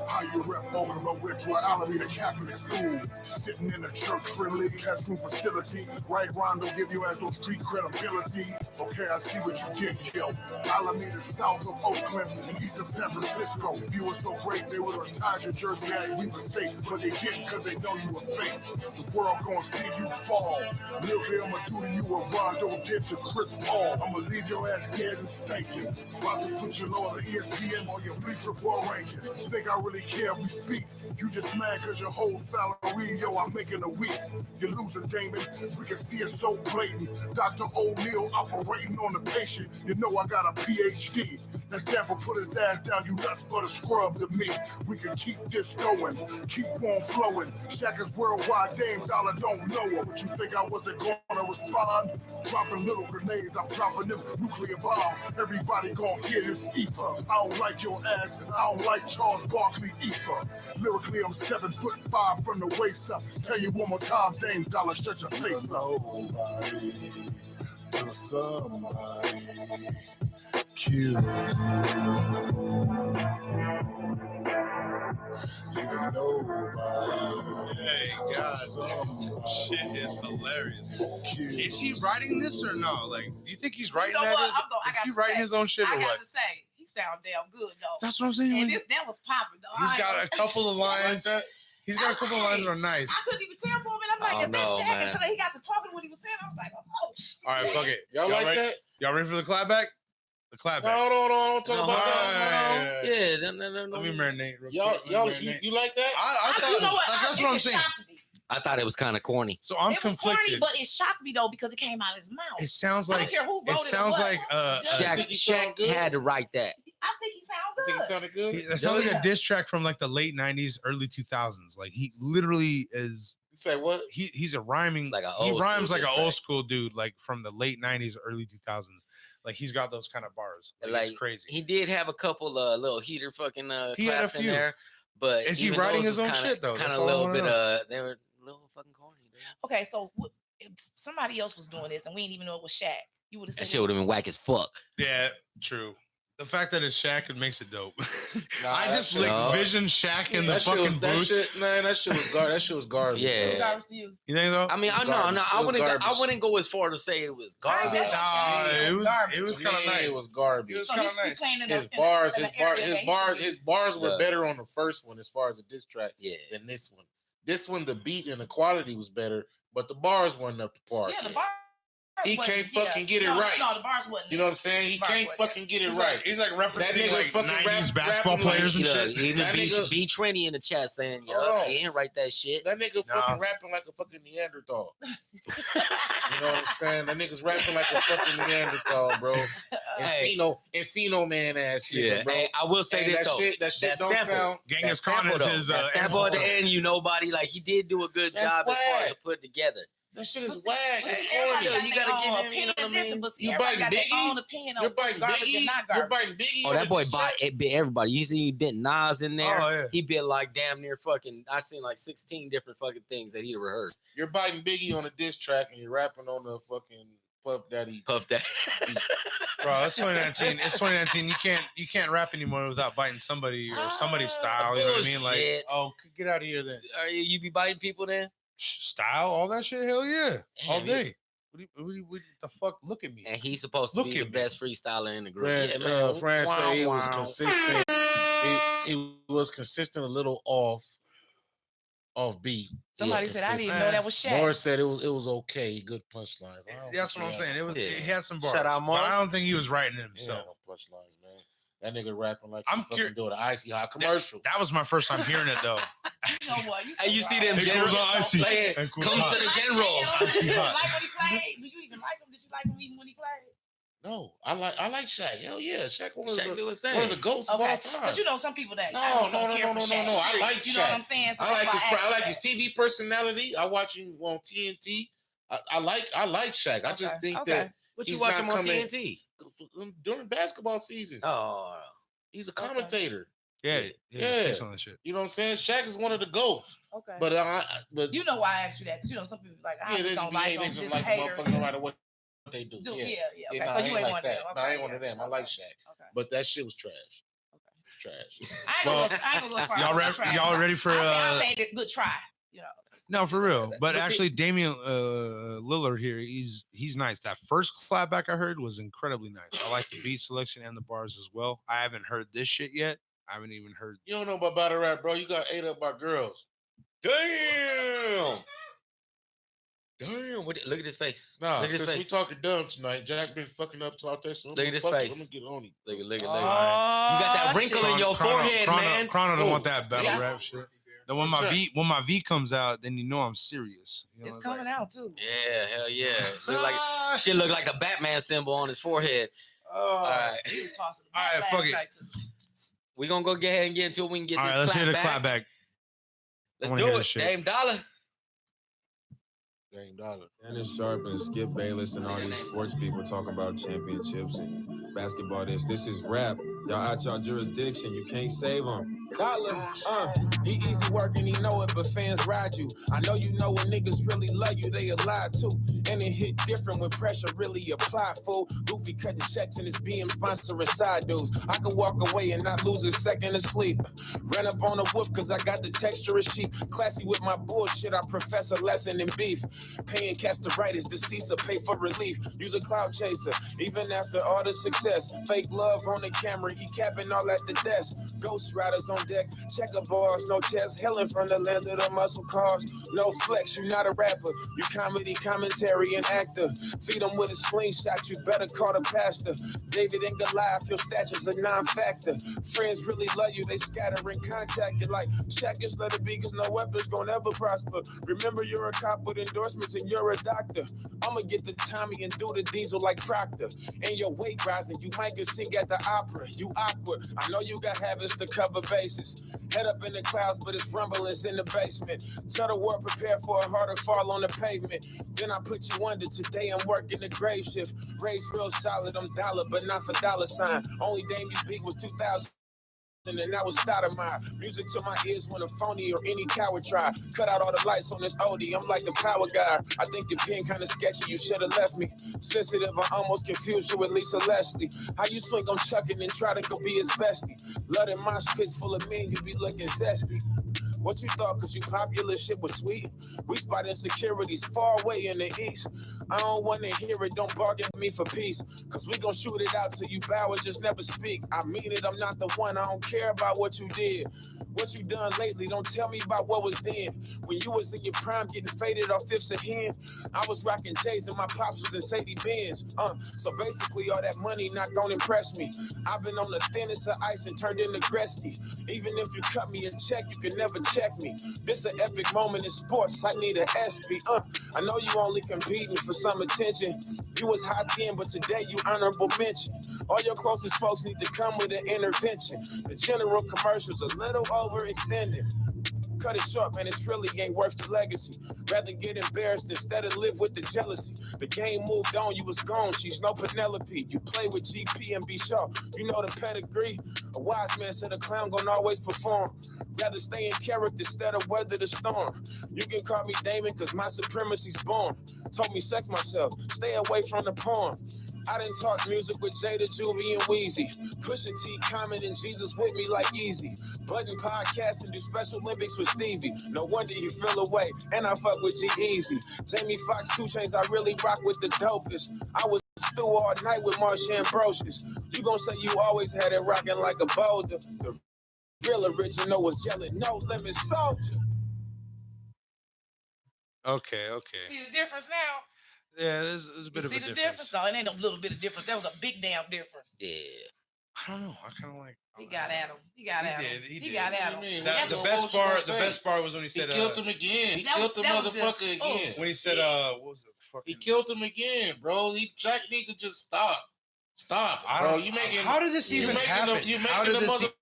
How you rep Oakland, but went to an Alameda Catholic school. Sitting in a church-friendly classroom facility. Right Rondo give you as those street credibility. Okay, I see what you did, yo. Alameda south of Oakland and east of San Francisco. If you were so great, they would have retired your jersey at Weaver State. But they didn't because they know you were fake. The world gonna see you fall. Literally, I'ma do to you what Rondo did to Chris Paul. I'ma leave your ass dead and stinking. About to put your lower ESPN on your Bleacher Report ranking. You think I really care if we speak? You just mad cause your whole salary, yo, I'm making a week. You're losing, Damon. We can see it so blatant. Dr. O'Neal operating on the patient. You know I got a PhD. That stand for put his ass down, you nothing but a scrub to me. We can keep this going, keep on flowing. Shaq is worldwide, Dame Dollar don't know her. But you think I wasn't gonna respond? Dropping little grenades, I'm dropping them nuclear bombs. Everybody gonna hear this ether. I don't like your ass, I don't like Charles Barkley ether. Lyrically, I'm 7'5" from the waist up. Tell you one more time, Dame Dollar, shut your face up. Nobody till somebody kills you. You're nobody. Hey, God, shit is hilarious. Is he writing this or no? Like, do you think he's writing know that? what? Is he writing his own shit or I got what? to say, he sound damn good though. That's what I'm saying. And like, that was popping though. he's got a couple of lines. He's got a couple of lines that are nice. I couldn't even tell for a minute. I'm like, Oh, is that no, Shaq? man. Until he got to talking what he was saying, I was like, oh shit. All right, fuck it. Y'all like ready? that? Y'all ready for the clapback? The clapback. No, don't talk No, about hold that. on, hold on. Yeah, no. Let me marinate. Real Y'all, quick. Let me you, marinate. you like that? I thought you know what? that's what I'm saying. I thought it was kind of corny. So I'm It was corny, conflicted. but it shocked me though because it came out of his mouth. It sounds I don't like care who wrote it sounds like Shaq, think he sound Shaq good? had to write that. I think he sound You think good. it sounded good? it sounds like a diss track from like the late '90s, early 2000s. Like he literally is. You say what? He's a rhyming. Like a he old rhymes school like an diss old track. school dude, like from the late '90s, early 2000s. Like he's got those kind of bars. Like, it's crazy. He did have a couple little heater fucking He had a claps in few. there, but Is he even writing those his was own kinda, shit, though? Kind That's of a all I little wanna bit. know. They were a little fucking corny. Dude. Okay, so if somebody else was doing this and we didn't even know it was Shaq, you would have said That shit would have been whack as fuck. Yeah, true. The fact that it's Shaq, it makes it dope. Nah, I that just shit- like No. vision Shaq in the That shit fucking was that booth. shit, man. That shit was garbage. That shit was garbage. Yeah. bro. garbage to you. You think so? I mean, It's I garbage. no, It I was wouldn't. I garbage. wouldn't go as far to say it was I garbage. guess- Nah, it was Garbage. kind of nice. It was garbage. It was So kind he's of nice. playing in His the- bars, in his the bar, area his that bars, he his bars were Yeah. better on the first one as far as the diss track Yeah. than this one. This one, the beat and the quality was better, but the bars wasn't up to par. Yeah, the bars. He wasn't- can't fucking get it no, right. No, the bars wasn't. You know what I'm saying? He Bars can't wasn't. fucking get it He's right. like, he's like That referencing nigga like fucking 90s rap- basketball rapping like- players and Look, shit. even That nigga- B Trini in the chat saying, Hold on. he didn't write that shit. That nigga Nah. fucking rapping like a fucking Neanderthal. You know what I'm saying? That nigga's rapping like a fucking Neanderthal, bro. Hey. Encino man ass nigga, bro. Hey, I will say Hey, this that though. shit don't sample, sound. Genghis that Khan sample, is though, his that sample at the ancestor. end, like he did do a good That's job as far as whack. to put it together. That shit is But whack. but It's see, everybody corny. got You their gotta own give him, you know what I opinion. Listen, mean? but see, You everybody got biting their Biggie? own opinion You're on what's biting garbage and Biggie. not You're garbage. biting Biggie. Oh, on that the boy diss track? it bit everybody. You see, he bit Nas in there. Oh yeah. He bit like damn near fucking. I seen like 16 different fucking things that he rehearsed. You're biting Biggie on a diss track and you're rapping on the fucking Puff Daddy. Puff that. Bro, it's 2019. It's 2019. You can't rap anymore without biting somebody or somebody's style. You know what I mean? Like, Bullshit. oh, get out of here then. Are you be biting people then? Style, all that shit. Hell yeah, all Damn, day. What the fuck? Look at me. And he's supposed to Look be the at me. best freestyler in the group. Man, Yeah, man. Fran Wow, said he was wow. consistent. He was consistent, a little off beat. Somebody said, I didn't even know that was Shaq. Morris said it was okay, good punchlines. I don't That's think what I'm he had- saying. It was. Yeah. He had some bars, Shout out but I Morris. don't think he was writing it He had himself. no punchlines, man. That nigga rapping like I'm he fucking curious. doing an icy hot commercial. That was my first time hearing it though. You know what? Hey, you see them It general goes on icy playing, and goes come hot. to the general. Icy You hot. like when he played? Do you even like him? Did you like him even when he played? No, I like Shaq. Hell yeah, Shaq one of Shaq do his the one of thing. the goats of all time. But you know, some people that I No, just no, don't no, care no, for no, Shaq. no. I like You Shaq. know what I'm saying? So I like that's why I like asked his TV personality. I watch him on TNT. I like Shaq. I just think that What you he's watch not him on coming TNT? during basketball season. Oh, He's a commentator. Yeah. Speaks on that shit. You know what I'm saying? Shaq is one of the goats. Okay. But you know why I asked you that? Because you know some people like I yeah, just don't like them. they just Just like the hater. motherfucker no matter what they do. Okay. Yeah, So you ain't one like of them. that. Okay, No, I ain't one of them. I like Shaq. Okay. But that shit was trash. Okay. Trash. I ain't gonna go far. Y'all ready for? I say that good try. You know. No, for real. But But see- actually, Damian Lillard here, he's nice. That first clapback I heard was incredibly nice. I like the beat selection and the bars as well. I haven't heard this shit yet. I haven't even heard. You don't know about battle rap, bro. You got ate up by girls. damn. Look at his face. Nah, look at his since we face. talking dumb tonight, Jack been fucking up to our test. Look at his I'm face. gonna get on him. Look at. Oh, You got that wrinkle in your forehead, man. Chrono don't Oh, want that battle yeah. rap shit. Then when my V comes out, then you know I'm serious. You know, It's coming out too. Yeah, hell yeah. Look like the Batman symbol on his forehead. All right. He was tossing. All right, fuck it. We're gonna go ahead and get into it. We can get All this right, let's clap hear the back. clap back. Let's wanna do hear it. this shit. Dame Dollar. Dang dollar. Dennis Sharp and Skip Bayless and all these sports people talking about championships and basketball. This is rap. Y'all out y'all jurisdiction. You can't save them. Dollar, he easy work and he know it, but fans ride you. I know you know when niggas really love you, they lie too. And it hit different when pressure really apply, fool. Goofy cutting checks in his BM sponsoring side dudes. I can walk away and not lose a second of sleep. Ran up on a wolf cause I got the texture of sheep. Classy with my bullshit, I profess a lesson in beef. Paying cats to write is deceased or pay for relief. Use a cloud chaser, even after all the success. Fake love on the camera, he capping all at the desk. Ghost riders on deck, checker bars, no chest. Hailing from the land of the muscle cars. No flex, you not a rapper. You comedy, commentary, and actor. Feed them with a slingshot, you better call the pastor. David and Goliath, your stature's a non-factor. Friends really love you, they scatter and contact you like Shaq, just let it be, cause no weapon's gonna ever prosper. Remember, you're a cop with endorsements and you're a doctor. I'ma get the Tommy and do the diesel like Proctor. And your weight rising, you might can sing at the opera. You awkward, I know you got habits to cover bases. Head up in the clouds, but it's rumblings in the basement. Tell the world prepare for a harder fall on the pavement. Then I put you under, today I'm working the grave shift. Raised real solid, I'm dollar, but not for dollar sign. Only Dame you beat was 2000. And that was Stoudemire. Music to my ears when a phony or any coward try. Cut out all the lights on this OD, I'm like the power guy. I think your pen kinda sketchy, you should've left me. Sensitive, I almost confused you with Lisa Leslie. How you swing on chucking and try to go be his bestie? Love and mosh pits full of men, you be looking zesty. What you thought, cause you popular shit was sweet? We spot insecurities far away in the east. I don't wanna hear it, don't bargain with me for peace. Cause we gon' shoot it out till you bow and just never speak. I mean it, I'm not the one, I don't care about what you did. What you done lately, don't tell me about what was then. When you was in your prime getting faded off fifths of hand, I was rocking J's and my pops was in Sadie Benz. So basically all that money not gonna impress me. I've been on the thinnest of ice and turned into Gretzky. Even if you cut me a check, you can never check me. This an epic moment in sports, I need an SP. I know you only competing for some attention. You was hot then, but today you honorable mention. All your closest folks need to come with an intervention. The general commercial's a little overextended. Cut it short, man, it really ain't worth the legacy. Rather get embarrassed instead of live with the jealousy. The game moved on, you was gone, she's no Penelope. You play with GP and be sure, you know the pedigree. A wise man said a clown gon' always perform. Rather stay in character instead of weather the storm. You can call me Damon, cause my supremacy's born. Told me sex myself, stay away from the porn. I done talk music with Jada, Juvie, and Wheezy. Pusha T, Common, and Jesus with me like easy. Button podcasts and do Special Olympics with Stevie. No wonder you feel away, and I fuck with G-Eazy. Jamie Foxx, 2 Chainz, I really rock with the dopest. I was through all night with Marsha Ambrosius. You gon' say you always had it rocking like a boulder. The real original was yelling, no limit soldier. Okay. See the difference now? Yeah, there's a bit You of see a the difference. difference? No, it ain't no little bit of difference. That was a big damn difference. Yeah. I don't know. I kind of like. He got at him. He got at him. He He did. got at What do you him. mean? That, That's the what best was you gonna part. The say? best part was when he He said. killed him again. He That killed the was motherfucker just- again. When he said, "What was the fucking?" He killed him again, bro. Jack needs to just stop. Stop, I bro. don't- You making how did this you even making happen? you How making did the this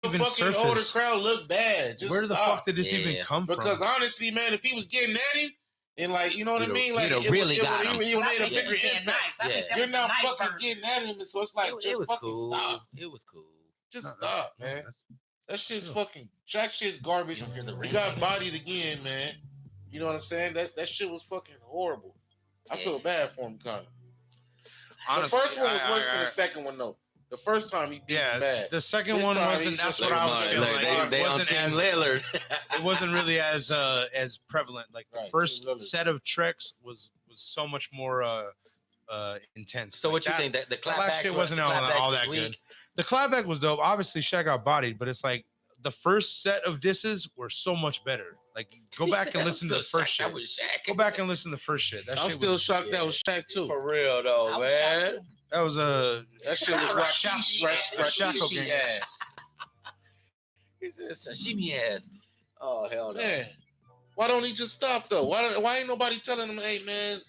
even motherfucking older surface? crowd look bad. Just Where the stop. fuck did this even Yeah. come Because from? honestly, man, if he was getting at him and like, you know what I He'd have- mean, like he'd have it really would, got him. he would I made a think he bigger was being impact. nice. I think Yeah. that You're was the not nice fucking version. getting at him, so it's like It just was fucking cool. stop. It was cool. Just No, stop, no, man. that's- That shit's fucking Shaq shit's garbage. You don't hear the He ring got ring? bodied again, man. You know what I'm saying? That shit was fucking horrible. I feel bad for him, kind of. Honestly, the first one was I- worse than the second one, though. The first time he beat him bad. the second This one time wasn't. he's That's just what I was like, feeling. look, Like, they it on wasn't Team as Lillard. it wasn't really as prevalent. Like the Right, first Team Lillard. set of tricks was so much more intense. So Like what you that- think that the the last clapbacks shit were- wasn't the all clapbacks that was good. weak? The clapback was dope. Obviously, Shaq got bodied, but it's like the first set of disses were so much better. Like, go back and listen to the first That shit. was Shaq. Go back and listen to the first shit. That I'm shit still was, shocked that was Shaq too. For real though, I was shocked, man. too. that was a That shit was Shaco Rakishi gang. ass. He said sashimi ass. Oh hell no. Man, why don't he just stop though? Why ain't nobody telling him, hey man,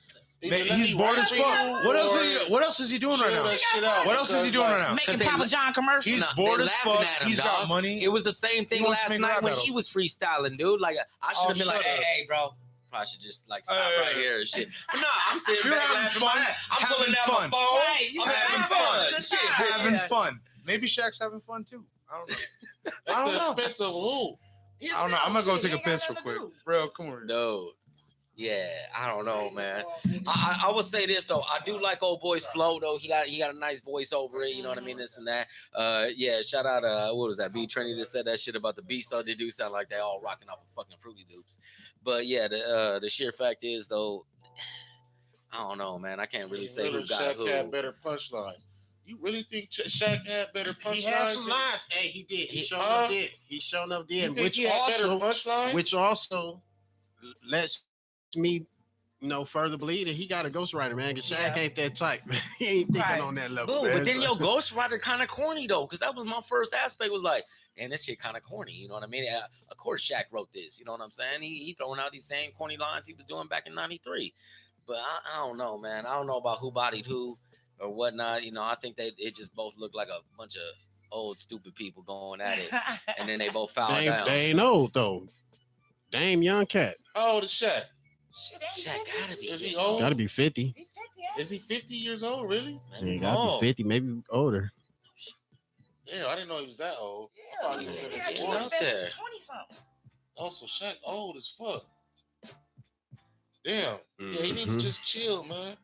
either Man, let he's me bored rap as for fuck. you What else is he doing right chill now? that shit out, What else is he because, doing like, right now? Making they- Papa John commercials. He's Nah, bored they as laughing fuck. at him, He's got dog. money. It was the same thing wants to last make night rap when battles. he was freestyling, dude. Like I should have been like, shut up. hey, bro. Probably should just like stop Hey. right here and shit. But no, I'm sitting You're back having laughing fun. my ass. I'm Having pulling out fun. my phone. Right, you I'm having having fun. fun. Good Shit. time. having Yeah. fun. Maybe Shaq's having fun too. I don't know. At I the don't know. expense of who? I don't know. I'm gonna go Shit, take a ain't got piss real nothing to quick. do. Bro, come on. No. Yeah, I don't know, man. I will say this though. I do like old boy's flow though. He got a nice voice over it. You know what I mean? This and that. Yeah. Shout out. What was that? B Trinity that said that shit about the beast. Though they do sound like they all rocking off of fucking Fruity Loops. But yeah, the sheer fact is though, I don't know, man. I can't really say who Lillard, got Shaq who. had better punchlines. You really think Shaq had better punchlines? He had some lines. Hey, he did. He sure enough did. He sure enough You did. think Which he had better also, punchlines? lets me further believe that he got a ghostwriter, man. Because Shaq ain't that type. He ain't thinking Right. on that level. Boom, man. but then So- your Ghost Rider kind of corny though, because that was my first aspect. Was like, man, this shit kind of corny. You know what I mean? Of course, Shaq wrote this. You know what I'm saying? He throwing out these same corny lines he was doing back in '93. But I don't know, man. I don't know about who bodied who or whatnot. You know, I think it just both look like a bunch of old stupid people going at it, and then they both fouled down. They ain't old though. Damn young cat. How old is Shaq? Shit, ain't Shaq good. gotta be. Is he getting old? Gotta be 50. He 50, ain't Is he 50 years old? Really? maybe He gotta more. be 50, maybe older. Yeah, I didn't know he was that old. Yeah, thought he was in his yeah, he 40s. was Out there. 20 something. Also, Shaq old as fuck. Damn. Yeah, he need to Mhm. just chill, man.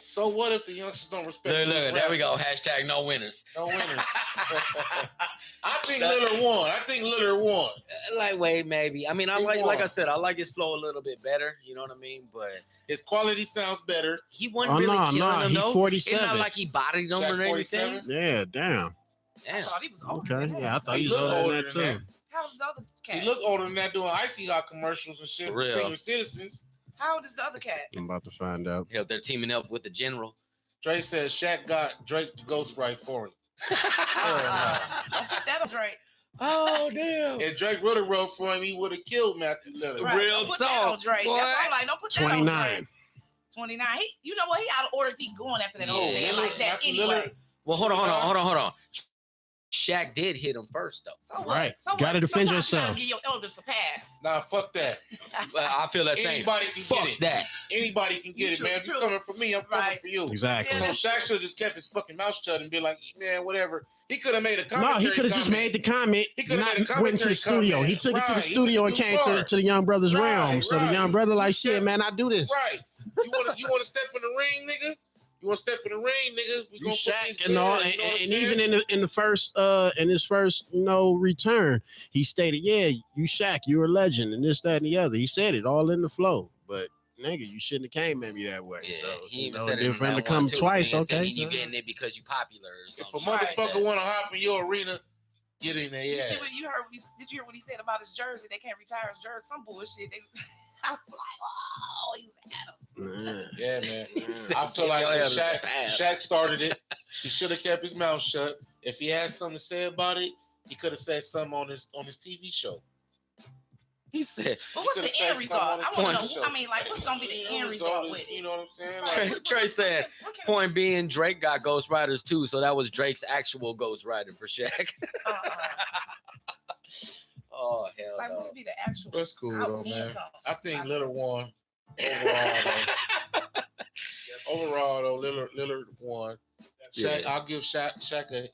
So what if the youngsters don't respect Look, his look, there rap? we go. Hashtag no winners. No winners. I think Lillard won. I think Lillard won. Lightweight, maybe. I mean, I He like won. I said, I like his flow a little bit better. You know what I mean? But His quality sounds better. he wasn't Oh, really no, killing him he though. 47. It's not like he bodied him Shaq or anything. 47? Yeah, damn. I Damn. thought he was older Okay. than Yeah, I that. thought He he was looked older older than than that too. How old is the other cat? He looked older than that doing Icy Hot commercials and shit For for real. senior citizens. How old is the other cat? I'm about to find out. Yeah, they're teaming up with the general. Dre says Shaq got Drake to ghostwrite for him. Don't put that on Drake. Oh damn. If Drake would have wrote for him, he would have killed Matthew Lillard. Right. Real Don't put that on talk, Drake. boy. That's all I'm like. Don't put that on 29. Drake. 29. You know what? He out of order if he going after that Yeah. old man like that Matthew anyway. Lillard. Well, hold on. Shaq did hit him first though. So what? Right. So what? Gotta defend Sometimes you gotta yourself. Give your elders a pass. Nah, fuck that. But I feel that same. Anybody can Fuck get it. that. Anybody can get it, man. If you're coming for me, I'm coming Right. for you. Exactly. Yeah. So Shaq should have just kept his fucking mouth shut and be like, man, whatever. He could have made a No, commentary. he could have just made the comment. He coulda Not made a went into the commentary studio. comment. He took it to the Right, he studio took and it too came far. to the young brother's Right, realm. So the right. young brother like, You shit, man, I do this. Right. You want to step in the ring, nigga? You want to step in the ring, nigga? We You gonna put Shaq these and all, bands, you know what I'm and saying? even in the first in his first return, he stated, "Yeah, you Shaq, you're a legend," and this, that, and the other. He said it all in the flow, but nigga, you shouldn't have came at me that way. Yeah, So he you even know, said it then in for him to that come one, too, twice, thinking okay. you getting it because you popular or If something. a like motherfucker that. want to hop in your arena, get in their You see ass. what you heard? Did you hear what he said about his jersey? They can't retire his jersey. Some bullshit. I was like, oh, he's at him. Yeah, man. He said, I feel "Give like your if elders a pass." Shaq started it, he should have kept his mouth shut. If he had something to say about it, he could have said something on his TV show. He said, But what's could've the said end something result? on his I want point to know. show. I mean, like, what's gonna be the end result with it? You know what I'm saying? Right. Like, Trey said, What can- point being, Drake got Ghost Riders too, so that was Drake's actual Ghost Rider for Shaq. Oh hell Like, what no! would be the actual? that's cool though, man. outcome? I think Lillard won overall though. Lillard won. Shaq, Yeah. I'll give Shaq a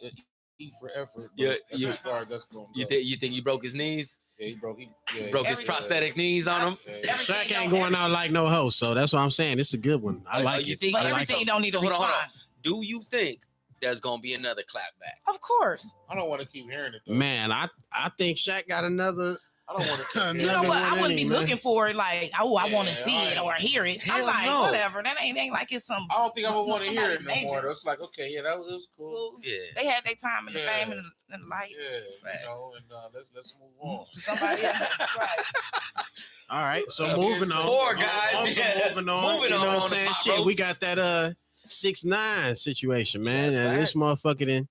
E for effort. But Yeah, that's as far as that's going to go. You think he broke his knees? Yeah, he broke. He Broke his Everything. prosthetic knees on him. Yeah. Shaq ain't going out like no host, so that's what I'm saying. It's a good one. I like you it. think- But I like everything it. don't need a hold on. response. Do you think there's gonna be another clapback? Of course. I don't want to keep hearing it though. Man, I think Shaq got another. I don't want to keep hearing You know Another what? one I wouldn't be in him, man. looking for it. Like, oh, I want Yeah, to see it all or right. hear it. Hell I'm like, no. whatever. That ain't like it's some. I don't think I would want to hear it no Somebody more. major. It's like, okay, yeah, it was cool. Yeah. They had their time and the Yeah. fame and the light. Yeah, Facts. you know, and let's move on. To somebody else. Right. All right, so Yeah, moving it's on. More guys. Also Yeah. moving on. Moving you know on what I'm the saying? Pot Shit, we Roast. got that 6ix9ine situation, man. That's And this facts. motherfucker then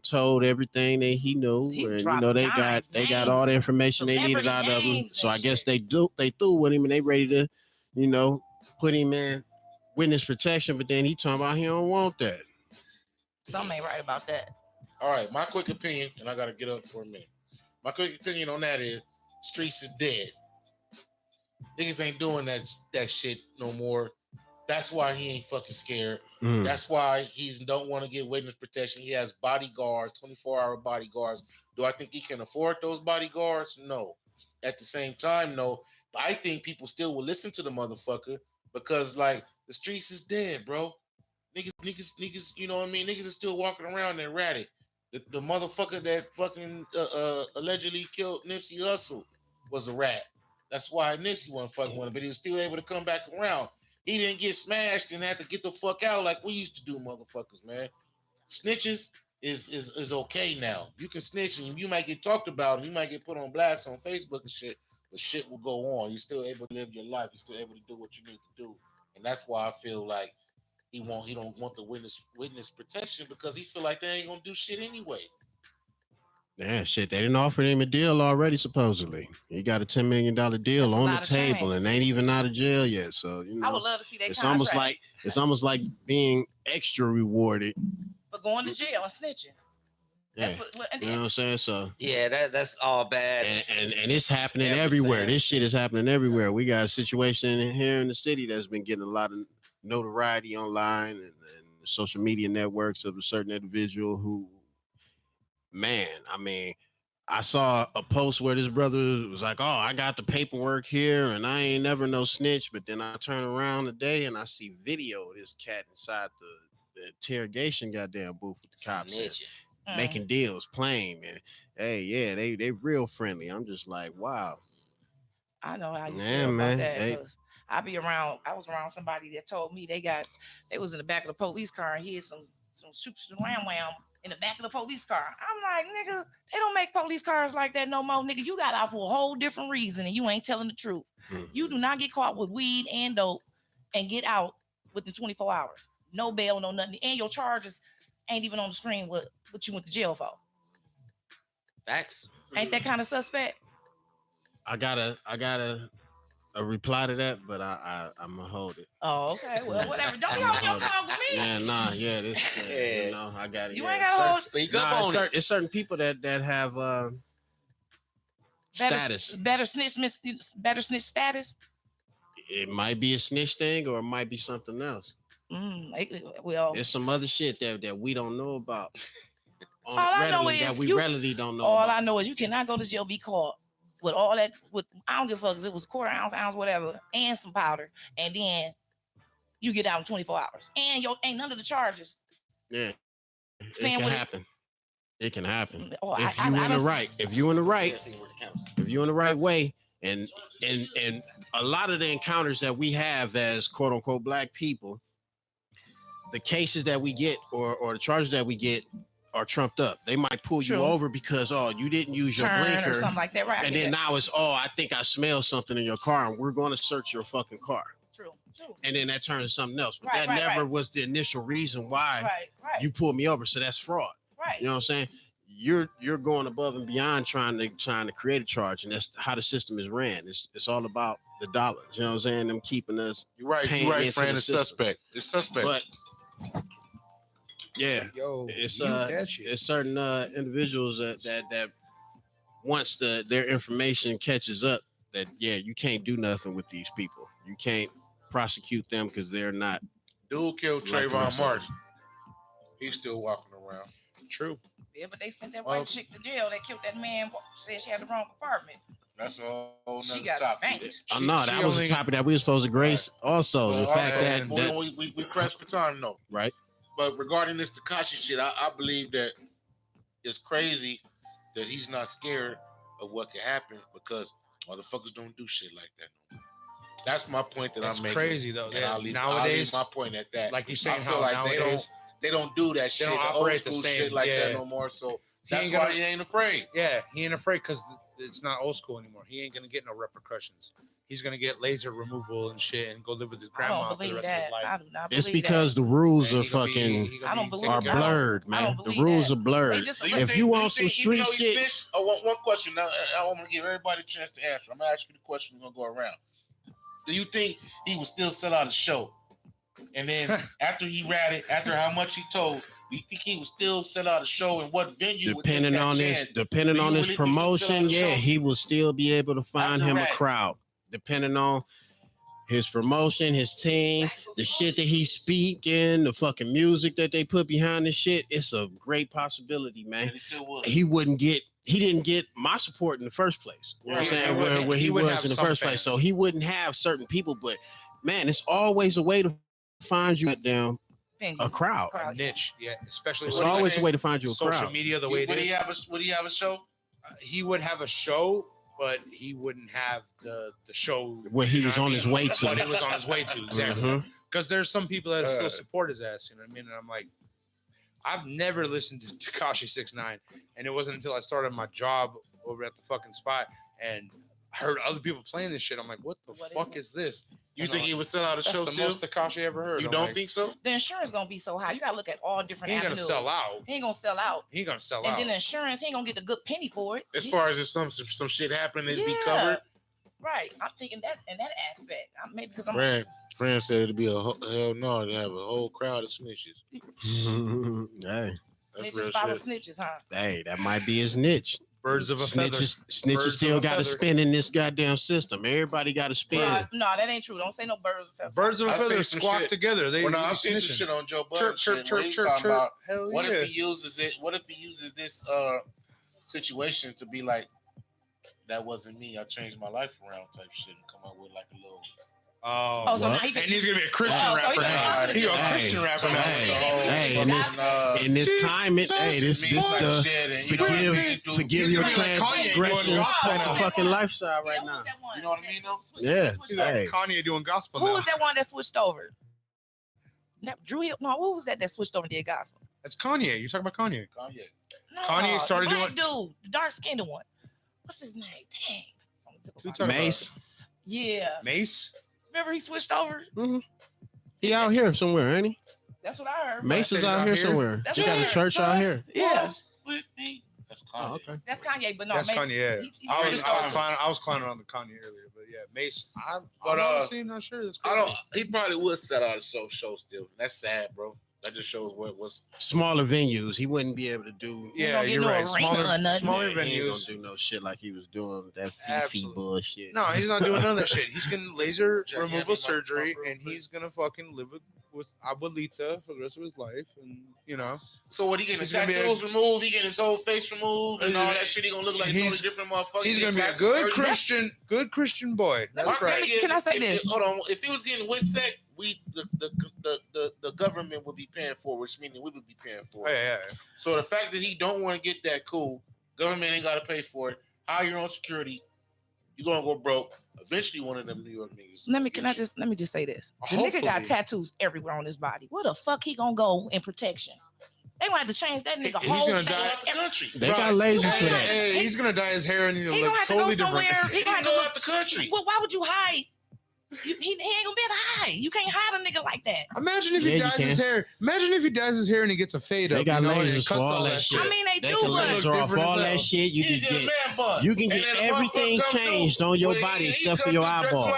told everything that he knew, He and you dropped know they dimes, got all the names, information they needed celebrity out of him. names So and I guess shit. they threw with him and they ready to, put him in witness protection. But then he talking about he don't want that. Something ain't right about that. All right, my quick opinion, and I got to get up for a minute. My quick opinion on that is streets is dead. Niggas ain't doing that shit no more. That's why he ain't fucking scared. Mm. That's why he don't want to get witness protection. He has bodyguards, 24-hour bodyguards. Do I think he can afford those bodyguards? No. At the same time, no. But I think people still will listen to the motherfucker because, like, the streets is dead, bro. Niggas, you know what I mean? Niggas are still walking around there ratty. The motherfucker that fucking allegedly killed Nipsey Hussle was a rat. That's why Nipsey wasn't fucking with him, but he was still able to come back around. He didn't get smashed and had to get the fuck out like we used to do, motherfuckers, man. Snitches is okay now. You can snitch and you might get talked about and you might get put on blast on Facebook and shit, but shit will go on. You're still able to live your life. You're still able to do what you need to do. And that's why I feel like he don't want the witness protection because he feel like they ain't gonna do shit anyway. Yeah, shit. They didn't offer him a deal already, supposedly. He got a $10 million deal That's a on the lot of table change. and ain't even out of jail yet. So, I would love to see that it's contract. almost like being extra rewarded. But going to jail and snitching. Yeah. That's what and You know what I'm saying? So Yeah, that's all bad. and it's happening Every everywhere. cent. This shit is happening everywhere. We got a situation here in the city that's been getting a lot of notoriety online and social media networks of a certain individual who, man, I mean, I saw a post where this brother was like, "Oh, I got the paperwork here, and I ain't never no snitch." But then I turn around today and I see video of this cat inside the interrogation goddamn booth with the cops and Snitching. making deals, playing, and hey, yeah, they real friendly. I'm just like, wow. I know how you Yeah, feel man. about that. They- 'Cause I was around somebody that told me they was in the back of the police car and he had some super wham in the back of the police car. I'm like, nigga, they don't make police cars like that no more, nigga. You got out for a whole different reason and you ain't telling the truth. Mhm. You do not get caught with weed and dope and get out within 24 hours. No bail, no nothing. And your charges ain't even on the screen what you went to jail for. Facts. Ain't that kind of suspect? I got a reply to that, but I'm gonna hold it. Oh, okay. Well, whatever. Don't be holding your tongue with me. Yeah, nah, yeah, this, Yeah. you know, I got it. You yeah. ain't gotta hold. Speak Nah, up on it. it's certain people that have status. Better snitch status. It might be a snitch thing, or it might be something else. Well, There's some other shit that we don't know about. All I know is that we you- readily don't know. all about. I know is you cannot go to jail, be caught with all that. With I don't give a fuck if it was quarter ounce, whatever, and some powder, and then you get out in 24 hours, and ain't none of the charges. Yeah, it Saying can what it- happen. It can happen Oh, if you in the done- right. If you in the right. If you're in the right way, and a lot of the encounters that we have as quote unquote black people, the cases that we get or the charges that we get are trumped up. They might pull you True. over because you didn't use your Turn blinker or something like that, right? and then now it's I think I smell something in your car and we're going to search your fucking car. True. And then that turns to something else. But Right, that never right. was the initial reason why Right. you pulled me over. So that's fraud. Right. You know what I'm saying? you're going above and beyond trying to create a charge, and that's how the system is ran. It's all about the dollars. You know what I'm saying? Them keeping us. You're right, friend. It's suspect. It's suspect. But yeah, it's certain individuals that once their information catches up, that you can't do nothing with these people. You can't prosecute them because they're not. Dude killed Trayvon Martin. He's still walking around. True. Yeah, but they sent that white chick to jail. They killed that man. Said she had the wrong apartment. That's a whole She nother got topic. banked. No, that was a topic that we were supposed to grace. Also, the fact that we pressed for time, though. Right. But regarding this Tekashi shit, I believe that it's crazy that he's not scared of what could happen because motherfuckers don't do shit like that no more. That's my point that I'm making. It's crazy though. I'll leave my point at that. Like you're saying, I feel like they don't do that shit, the old school shit like that no more. So that's why he ain't afraid. Yeah, he ain't afraid because it's not old school anymore. He ain't gonna get no repercussions. He's gonna get laser removal and shit and go live with his grandma for the rest of his life. I do not believe it's because the rules are fucking are blurred, man. The rules are blurred. If you want some street shit, one question. Now I want to give everybody a chance to answer. I'm gonna ask you the question. We're gonna go around. Do you think he would still sell out a show? And then after he ratted, after how much he told, do you think he would still sell out a show and what venue depending on his promotion, he will still be able to find him a crowd. Depending on his promotion, his team, the shit that he's speaking, the fucking music that they put behind this shit, it's a great possibility, man. He didn't get my support in the first place. You know what I'm saying? Where he was in the first place. So he wouldn't have certain people, but man, it's always a way to find you down a crowd. A niche, yeah. Especially it's always a way to find you a crowd. Social media, the way it is. Would he have a show? He would have a show, but he wouldn't have the show where he was on his way to. What he was on his way to, exactly. Because there's some people that still support his ass. You know what I mean? And I'm like, I've never listened to Tekashi 6ix9ine, and it wasn't until I started my job over at the fucking spot and I heard other people playing this shit. I'm like, what the fuck is this? You think he would sell out a show? That's the most Tekashi ever heard. You don't think so? The insurance gonna be so high. You gotta look at all different. He ain't avenues. gonna sell out. He ain't gonna sell out. He ain't gonna sell and out. then the insurance, he ain't gonna get a good penny for it. As far as if some shit happened, it'd be covered. Right. I'm thinking that in that aspect. Maybe because I'm. Friend said it'd be hell no to have a whole crowd of snitches. Hey. Snitches follow snitches, huh? Hey, that might be his niche. Birds of a feather. Snitches still got to spin in this goddamn system. Everybody got to spin. No, that ain't true. Don't say no birds of a feather. Birds of a feather squawk together. I've seen some shit on Joe Budden. Chirp. What if he uses it? What if he uses this situation to be like, that wasn't me. I changed my life around type shit and come up with like a little. So now and he's gonna be a Christian rapper. He's a Christian rapper now. Hey, in this climate, this forgive your transgressions type of fucking lifestyle right now. You know what I mean, though? Yeah. He's like Kanye doing gospel. Who was that one that switched over? Drew Hill? No, who was that switched over and did gospel? That's Kanye. You're talking about Kanye. No, Kanye started doing. Dude, the dark skinned one. What's his name? Dang. Mace. Yeah. Mace. Remember he switched over? Mm-hmm. He out here somewhere, ain't he? That's what I heard. Mace is out here somewhere. He got a church out here. Yeah. That's Kanye. Okay. That's Kanye, but no, that's Mace, Kanye. Yeah. I was clowning on the Kanye earlier, but yeah, Mace. I'm honestly not sure. That's crazy. He probably would sell out a show still. That's sad, bro. That just shows what's smaller venues. He wouldn't be able to do. Yeah, you're right. Smaller venues. He ain't gonna do no shit like he was doing that Fifi bullshit. No, he's not doing none of that shit. He's getting laser removal surgery, and he's gonna fucking live with Abuelita for the rest of his life, and you know. So what? He getting his tattoos removed? He getting his whole face removed, and all that shit? He gonna look like a totally different motherfucker. He's gonna be a good Christian boy. That's right. Can I say this? Hold on. If he was getting WISEC, the government would be paying for it, which means we would be paying for it. Yeah. So the fact that he don't want to get that cool, government ain't got to pay for it. Hire your own security. You're gonna go broke. Eventually, one of them New York niggas. Let me just say this. The nigga got tattoos everywhere on his body. Where the fuck he gonna go in protection? They want to change that nigga whole face. The country. They got lasers for that. He's gonna dye his hair and he gonna have to go somewhere. He gonna have to go out the country. Well, why would you hide He ain't gonna be able to hide. You can't hide a nigga like that. Imagine if he dyes his hair. Imagine if he dyes his hair and he gets a fade They up. got You know, and lasers it for cuts all that shit. I mean, they do, can but laser off all that shit. You can get everything changed on your body except for your eyeballs.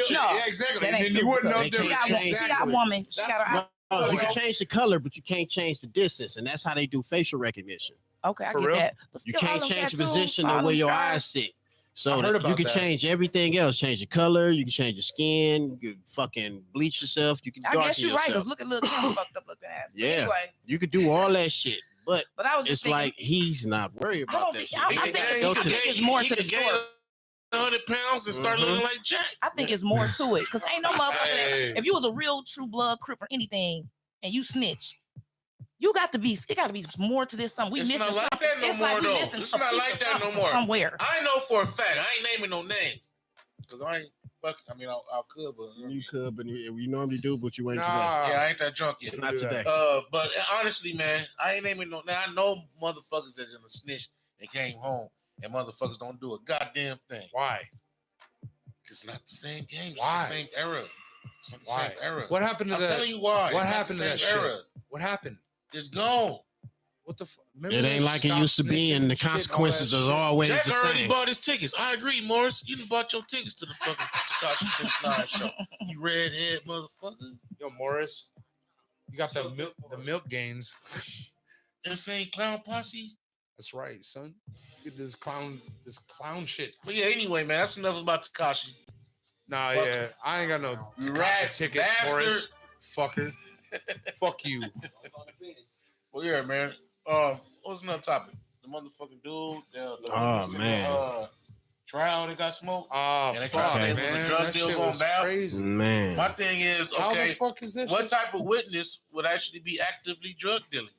Yeah, exactly. And then you wouldn't know difference. She got a woman. She got her. No, you can change the color, but you can't change the distance, and that's how they do facial recognition. Okay, I For get real? that. But You still, can't all them change the tattoos, position all of where them your scars. eyes sit. So I heard about you can that. change everything else. Change the color. You can change your skin. You can fucking bleach yourself. You can I darken guess you're right. yourself. Cause look at little Kim fucked up looking ass. But Yeah. Anyway, You could do all that shit, but but I was it's just thinking, like he's not worried I about don't that think. shit. I He think gotta it's, go I to think the- it's more to the He can story. 100 pounds and start looking like Jack. I think it's more to it. Cause ain't no motherfucker. Hey. If you was a real true blood crip or anything, and you snitch, you got to be. It got to be more to this. Something we It's missing. not like that no it's more, like we though. missing It's a not piece like of that no something more. Somewhere. I know for a fact. I ain't naming no names. Because I ain't fuck. I mean, I could, but You could, but you normally do, but you ain't today. Nah. yeah, I ain't that drunk yet. Not today. But honestly, man, I ain't naming no. Now I know motherfuckers that are gonna snitch and came home, and motherfuckers don't do a goddamn thing. Why? It's not the same game. It's Why? not the same era. It's not the Why? same era. What happened to I'm that? telling you why. What It's happened to not that the same shit? era. What happened? It's gone. What the fuck? It ain't like it used to be, and the consequences are always Jack the already same. bought his tickets. I agree, Morris. You done bought your tickets to the fucking Tekashi 69 show. You redhead motherfucker. Yo, Morris, you got the milk gains. Insane clown posse. That's right, son. Get this clown shit. But yeah, anyway, man, that's enough about Tekashi. Nah, Fuck. yeah, I ain't got no Rat ticket, bastard. Morris. Fucker. Fuck you. Well, yeah, man. What's another topic? The motherfucking dude. Oh, man. Trial that got smoked. Oh, And they fuck, try to say it man. was a drug That deal shit going was bad. crazy. Man. My thing is, How the okay, fuck is that what shit? type of witness would actually be actively drug dealing?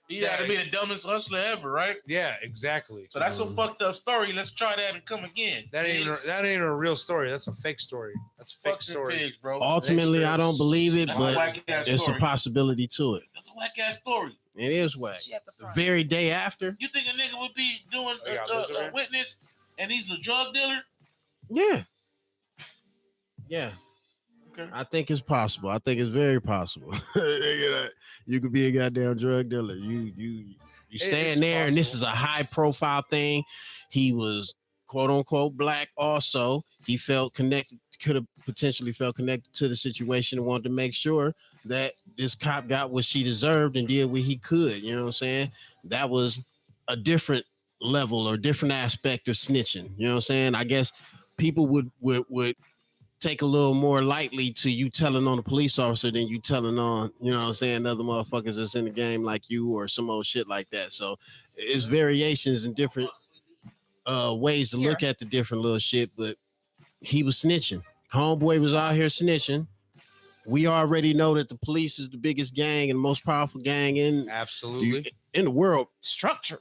He had to be the dumbest hustler ever, right? Yeah, exactly. So that's a fucked up story. Let's try that and come again. That ain't a real story. That's a fake story. That's a fake Fuck the story. pigs, bro. Ultimately, I don't believe it, That's a but whack-ass it's a story. possibility to it. That's a whack ass story. It is whack. She at the The front. very day after, You think a nigga would be doing Oh, yeah, a Elizabeth. witness and he's a drug dealer? yeah. Yeah. Okay. I think it's possible. I think it's very possible. You could be a goddamn drug dealer. You It stand is there, and this is possible. a high profile thing. He was quote unquote black. Also, he felt connected. Could have potentially felt connected to the situation and wanted to make sure that this cop got what she deserved and did what he could. You know what I'm saying? That was a different level or different aspect of snitching. You know what I'm saying? I guess people would take a little more lightly to you telling on a police officer than you telling on, you know what I'm saying, other motherfuckers that's in the game like you or some old shit like that. So it's variations and different ways to look at the different little shit, but he was snitching. Homeboy was out here snitching. We already know that the police is the biggest gang and most powerful gang in Absolutely. the world, Structure.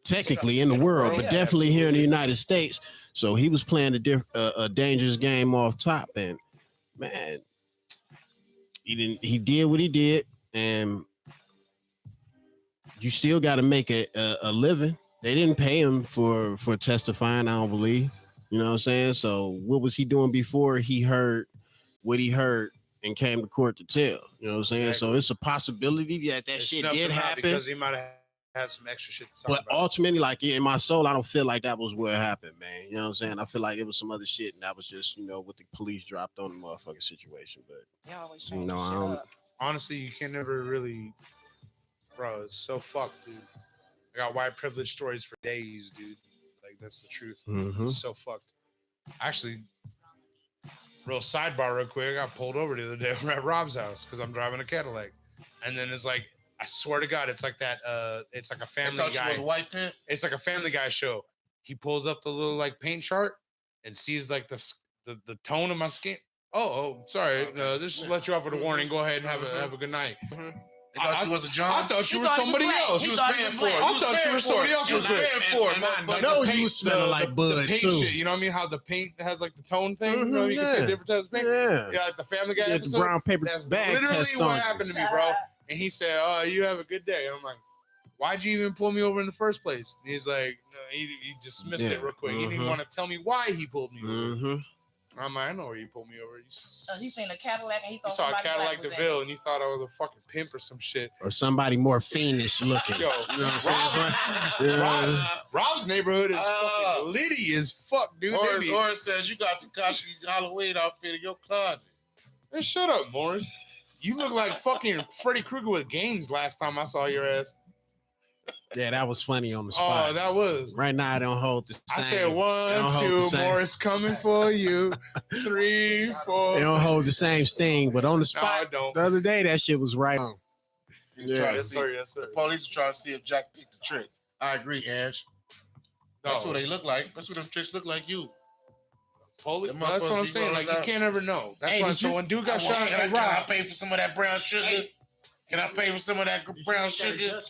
technically in the world, but Yeah, definitely here in the absolutely. United States. So he was playing a dangerous game off top, and man, he did what he did, and you still got to make a living. They didn't pay him for testifying, I don't believe. You know what I'm saying? So what was he doing before he heard what he heard and came to court to tell? You know what I'm saying? So Exactly. it's a possibility that They shit snuffed did him out happen. because he might have had some extra shit to talk But about. ultimately, like in my soul, I don't feel like that was what happened, man. You know what I'm saying? I feel like it was some other shit, and that was just, what the police dropped on the motherfucking situation. But Y'all always You know, shit I don't- up. Honestly, you can never really, bro. It's so fucked, dude. I got white privilege stories for days, dude. Like that's the truth. Mhm. It's so fucked. Actually, real sidebar, real quick. I got pulled over the other day at Rob's house because I'm driving a Cadillac, and then it's like, I swear to God, it's like that. It's like a I Family thought you Guy. was a white pimp. It's like a Family Guy show. He pulls up the little like paint chart and sees like the tone of my skin. Oh, sorry. Okay. This just let you off with a warning. Go ahead and have a good night. They thought you was a John. I thought you He were thought he was somebody black. else. He You was thought he paying was for it. black. I thought you were somebody else. You was paying for it, motherfucker. know The you paint- smelling like bud, the paint too. shit. You know what I mean? How the paint has like the tone thing. You Mhm, know, you can yeah. say different types of paint. Yeah. Yeah, like the Family Guy Get the episode. brown paper That's bag literally test what on you. happened to me, bro. And he said, "Oh, you have a good day." And I'm like, "Why'd you even pull me over in the first place?" And he's like, no, he dismissed Yeah. it real quick. He didn't Mhm. want to tell me why he pulled me over. Mhm. I know where you pulled me over. He seen a Cadillac and he You thought saw a somebody Cadillac black was DeVille and you thought I was a fucking pimp or some shit. Or somebody more fiendish looking. Yo, you know what I'm saying? Rob's neighborhood is fucking litty as fuck, dude. Morris says you got Tekashi's Halloween outfit in your closet. Hey, shut up, Morris. You look like fucking Freddy Krueger with games last time I saw your ass. Yeah, that was funny on the spot. Oh, that was. Right now, I don't hold the same. I said 1, 2, Morris coming for you. 3, 4. They don't hold the same sting, but on the spot, No, I don't. the other day, that shit was right on. Yeah, Yes, sir. Yes, sir. The police are trying to see if Jack picked the trick. I agree, Ash. That's what they look like. That's what them tricks look like. You. Police. That's what I'm saying. Like you can't ever know. That's why. So when dude got shot, can I pay for some of that brown sugar? Can I pay for some of that brown sugar?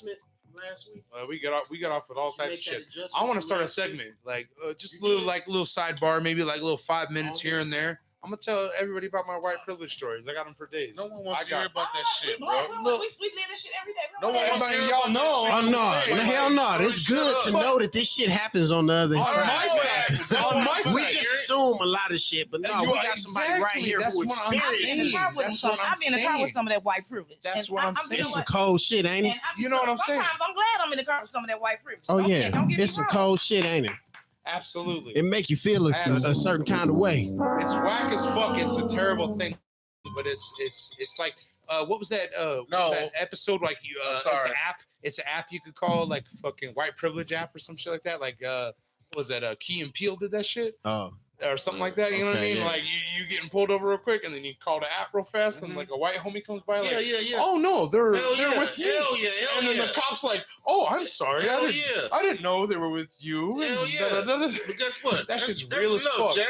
Last week? We got off with all types of shit. I want to start a segment, like just a little sidebar, maybe like a little 5 minutes here and there. I'm gonna tell everybody about my white privilege stories. I got them for days. No one wants to hear about that shit, bro. We did this shit every day. No one wants to hear y'all about know. that shit. Oh no, hell no! It's good to know that this shit happens on the other side. On my side, We just assume a lot of shit, but no, we got somebody right here who experiences. I've been in the car with some of that white privilege. That's what I'm saying. It's some cold shit, ain't it? You know what I'm saying? Sometimes I'm glad I'm in the car with some of that white privilege. Oh Okay, yeah, don't get me it's some wrong. cold shit, ain't it? Absolutely. It make you feel a certain kind of way. It's whack as fuck. It's a terrible thing, but it's like what was that? What was that episode like you? It's an app. It's an app you could call like fucking white privilege app or some shit like that. Like what was that? Key and Peele did that shit. Oh. Or something like that, you know what I mean? Yeah. Like you getting pulled over real quick, and then you call the app real fast, and like a white homie comes by, like, oh no, they're with me. And then the cop's like, oh, I'm sorry, I didn't know they were with you. But guess what? That shit's real as fuck. Jack.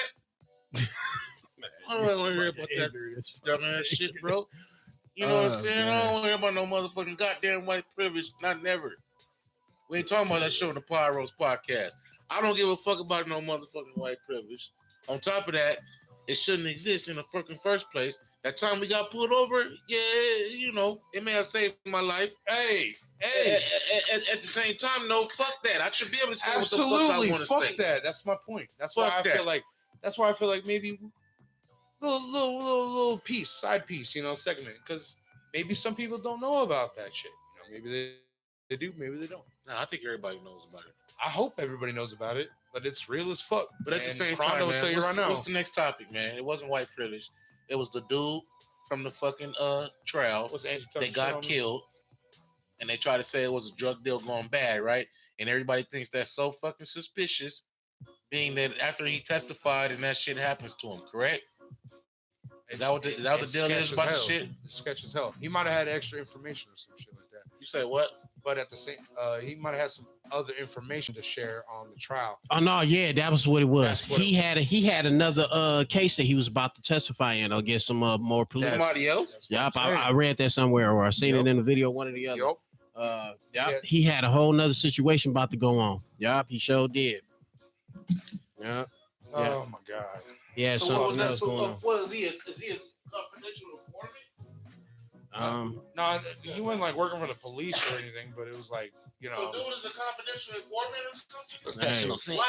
I don't want to hear about that dumbass shit, bro. You know what I'm saying? I don't want to hear about no motherfucking goddamn white privilege. Not never. We ain't talking about that show on the PotRoast podcast. I don't give a fuck about no motherfucking white privilege. On top of that, it shouldn't exist in the fucking first place. That time we got pulled over, yeah, you know, it may have saved my life. Hey. At the same time, no, fuck that. I should be able to say what the fuck I want to say. Fuck that. That's my point. That's why I feel like maybe little piece, side piece, you know, segment, because maybe some people don't know about that shit. You know, maybe they do, maybe they don't. No, I think everybody knows about it. I hope everybody knows about it, but it's real as fuck. But at the same time, man, tell you right now, what's the next topic, man? It wasn't white privilege. It was the dude from the fucking trial. They got killed, and they try to say it was a drug deal going bad, right? And everybody thinks that's so fucking suspicious, being that after he testified and that shit happens to him, correct? Is that what the deal is about the shit? It's sketch as hell. He might have had extra information or some shit like that. You say what? But at the same, he might have had some other information to share on the trial. Oh no, yeah, that was what it was. He had another case that he was about to testify in against some more police. Somebody else? Yep, I read that somewhere, or I seen it in a video, one or the other. Yep. He had a whole nother situation about to go on. Yep, he sure did. Yep. Oh my god. Yeah. So what is he? Is he a confidential informant? No, he wasn't like working for the police or anything, but it was like, you know. So dude is a confidential informant or something? Professional snitch.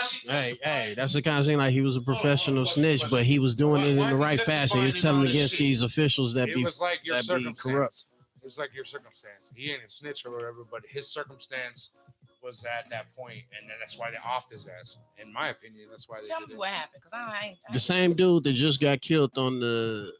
Hey, that's the kind of thing like he was a professional snitch, but he was doing it in the right fashion. He was telling against these officials that it was like your circumstance. Corrupt. It was like your circumstance. He ain't a snitch or whatever, but his circumstance was at that point, and then that's why they offed his ass. In my opinion, that's why they Tell me what happened, because I ain't. The same dude that just got killed on the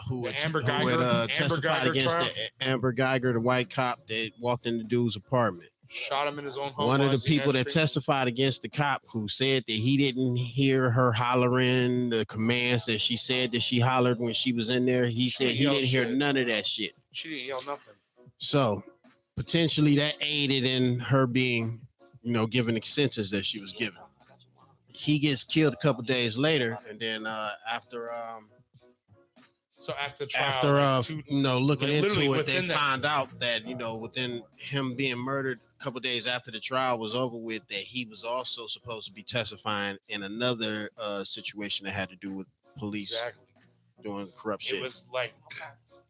who testified against the Amber Geiger, the white cop that walked in the dude's apartment. Shot him in his own home. One of the people that testified against the cop who said that he didn't hear her hollering the commands that she said that she hollered when she was in there. He said he didn't hear none of that shit. She didn't yell nothing. So potentially that aided in her being, given the sentence that she was given. He gets killed a couple days later, and then after trial, looking into it, they found out that, within him being murdered a couple days after the trial was over with, that he was also supposed to be testifying in another situation that had to do with police doing corrupt shit. It was like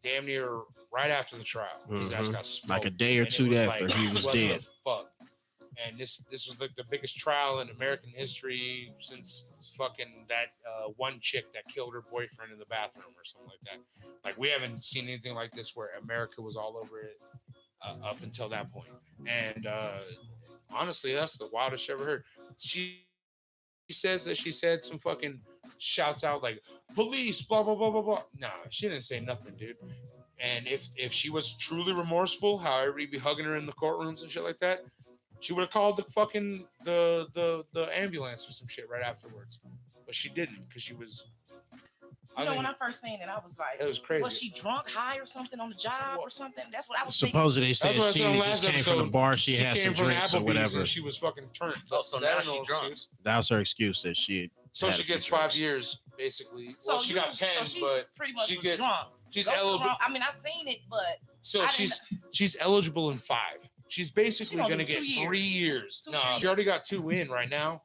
damn near right after the trial. His ass got smoked. Like a day or two after he was dead. Fuck. And this was like the biggest trial in American history since fucking that one chick that killed her boyfriend in the bathroom or something like that. Like we haven't seen anything like this where America was all over it up until that point. And honestly, that's the wildest shit ever heard. She says that she said some fucking shouts out like police, blah blah blah blah blah. Nah, she didn't say nothing, dude. And if she was truly remorseful, how everybody be hugging her in the courtrooms and shit like that, she would have called the fucking the ambulance or some shit right afterwards. But she didn't because she was. When I first seen it, I was like, it was crazy. Was she drunk, high, or something on the job or something? That's what I was Supposedly they said she just came from the bar. She had came some from drinks or whatever. And she was fucking turned. Oh, so now she drunk. That was her excuse that she. So she gets 5 years basically. So well, she got 10, so she but pretty much she was gets drunk. She's Don't get me eligible. wrong, I mean, I seen it, but So she's eligible in 5. She's basically She gonna do get 2 years. 3 years. 2 No, years. she already got 2 in right now.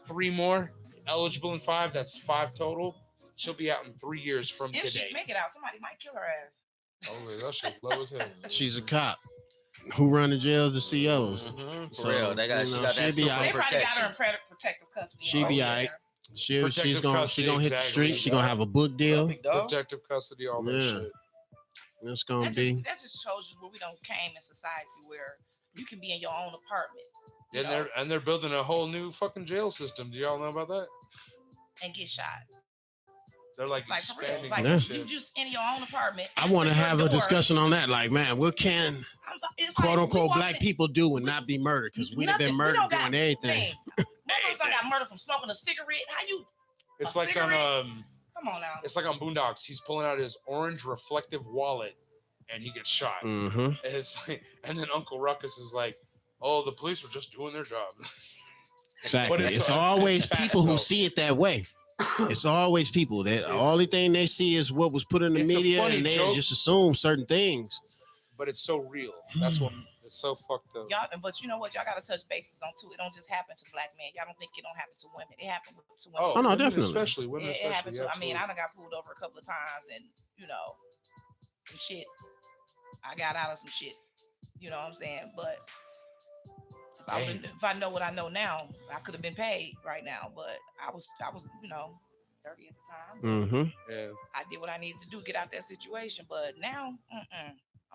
3 more eligible in 5. That's 5 total. She'll be out in 3 years from if today. she make it out, somebody might kill her ass. Oh, that shit low as hell. She's a cop. Who run the jails? The COs. Mm-hmm. For So, real, they got you she know, got that she'll be super all They probably got her protection. in protective custody. She be over all right. there. She's Protective gonna custody, hit the exactly. street. She gonna have a book deal. Big dog. Protective custody, all that Yeah. shit. That's gonna be. That just shows you where we don't came in society where you can be in your own apartment. you And know, they're building a whole new fucking jail system. Do y'all know about that? and get shot. They're like Like for real. expanding Like that you shit. just in your own apartment. I want to answer your have a door. discussion on that. Like, man, what can It's quote like, we unquote walking black in- people do and not be murdered? Because we'd have been nothing. We murdered don't got- doing everything. Man, motherfuckers done got murdered from smoking a cigarette. How you? It's a like cigarette? on Come on now. it's like on Boondocks. He's pulling out his orange reflective wallet, and he gets shot. Mm-hmm. And it's like, and then Uncle Ruckus is like, "Oh, the police were just doing their job." Exactly. But It's always it's facts, people who though. see it that way. It's always people that the only thing they see is what was put in the It's a media, funny and they joke. just assume certain things. But it's so real. That's what it's so fucked up. Y'all, but you know what? Y'all gotta touch bases on too. It don't just happen to black men. Y'all don't think it don't happen to women. It happens to women. Oh, no, women definitely. Especially women, It especially. happened to. I mean, I absolutely. done got pulled over a couple of times, and you know, some shit. I got out of some shit. You know what I'm saying? But if I know what I know now, I could have been paid right now. But I was, you know, 30 at the time. Mm-hmm. Yeah. I did what I needed to do, get out that situation. But now,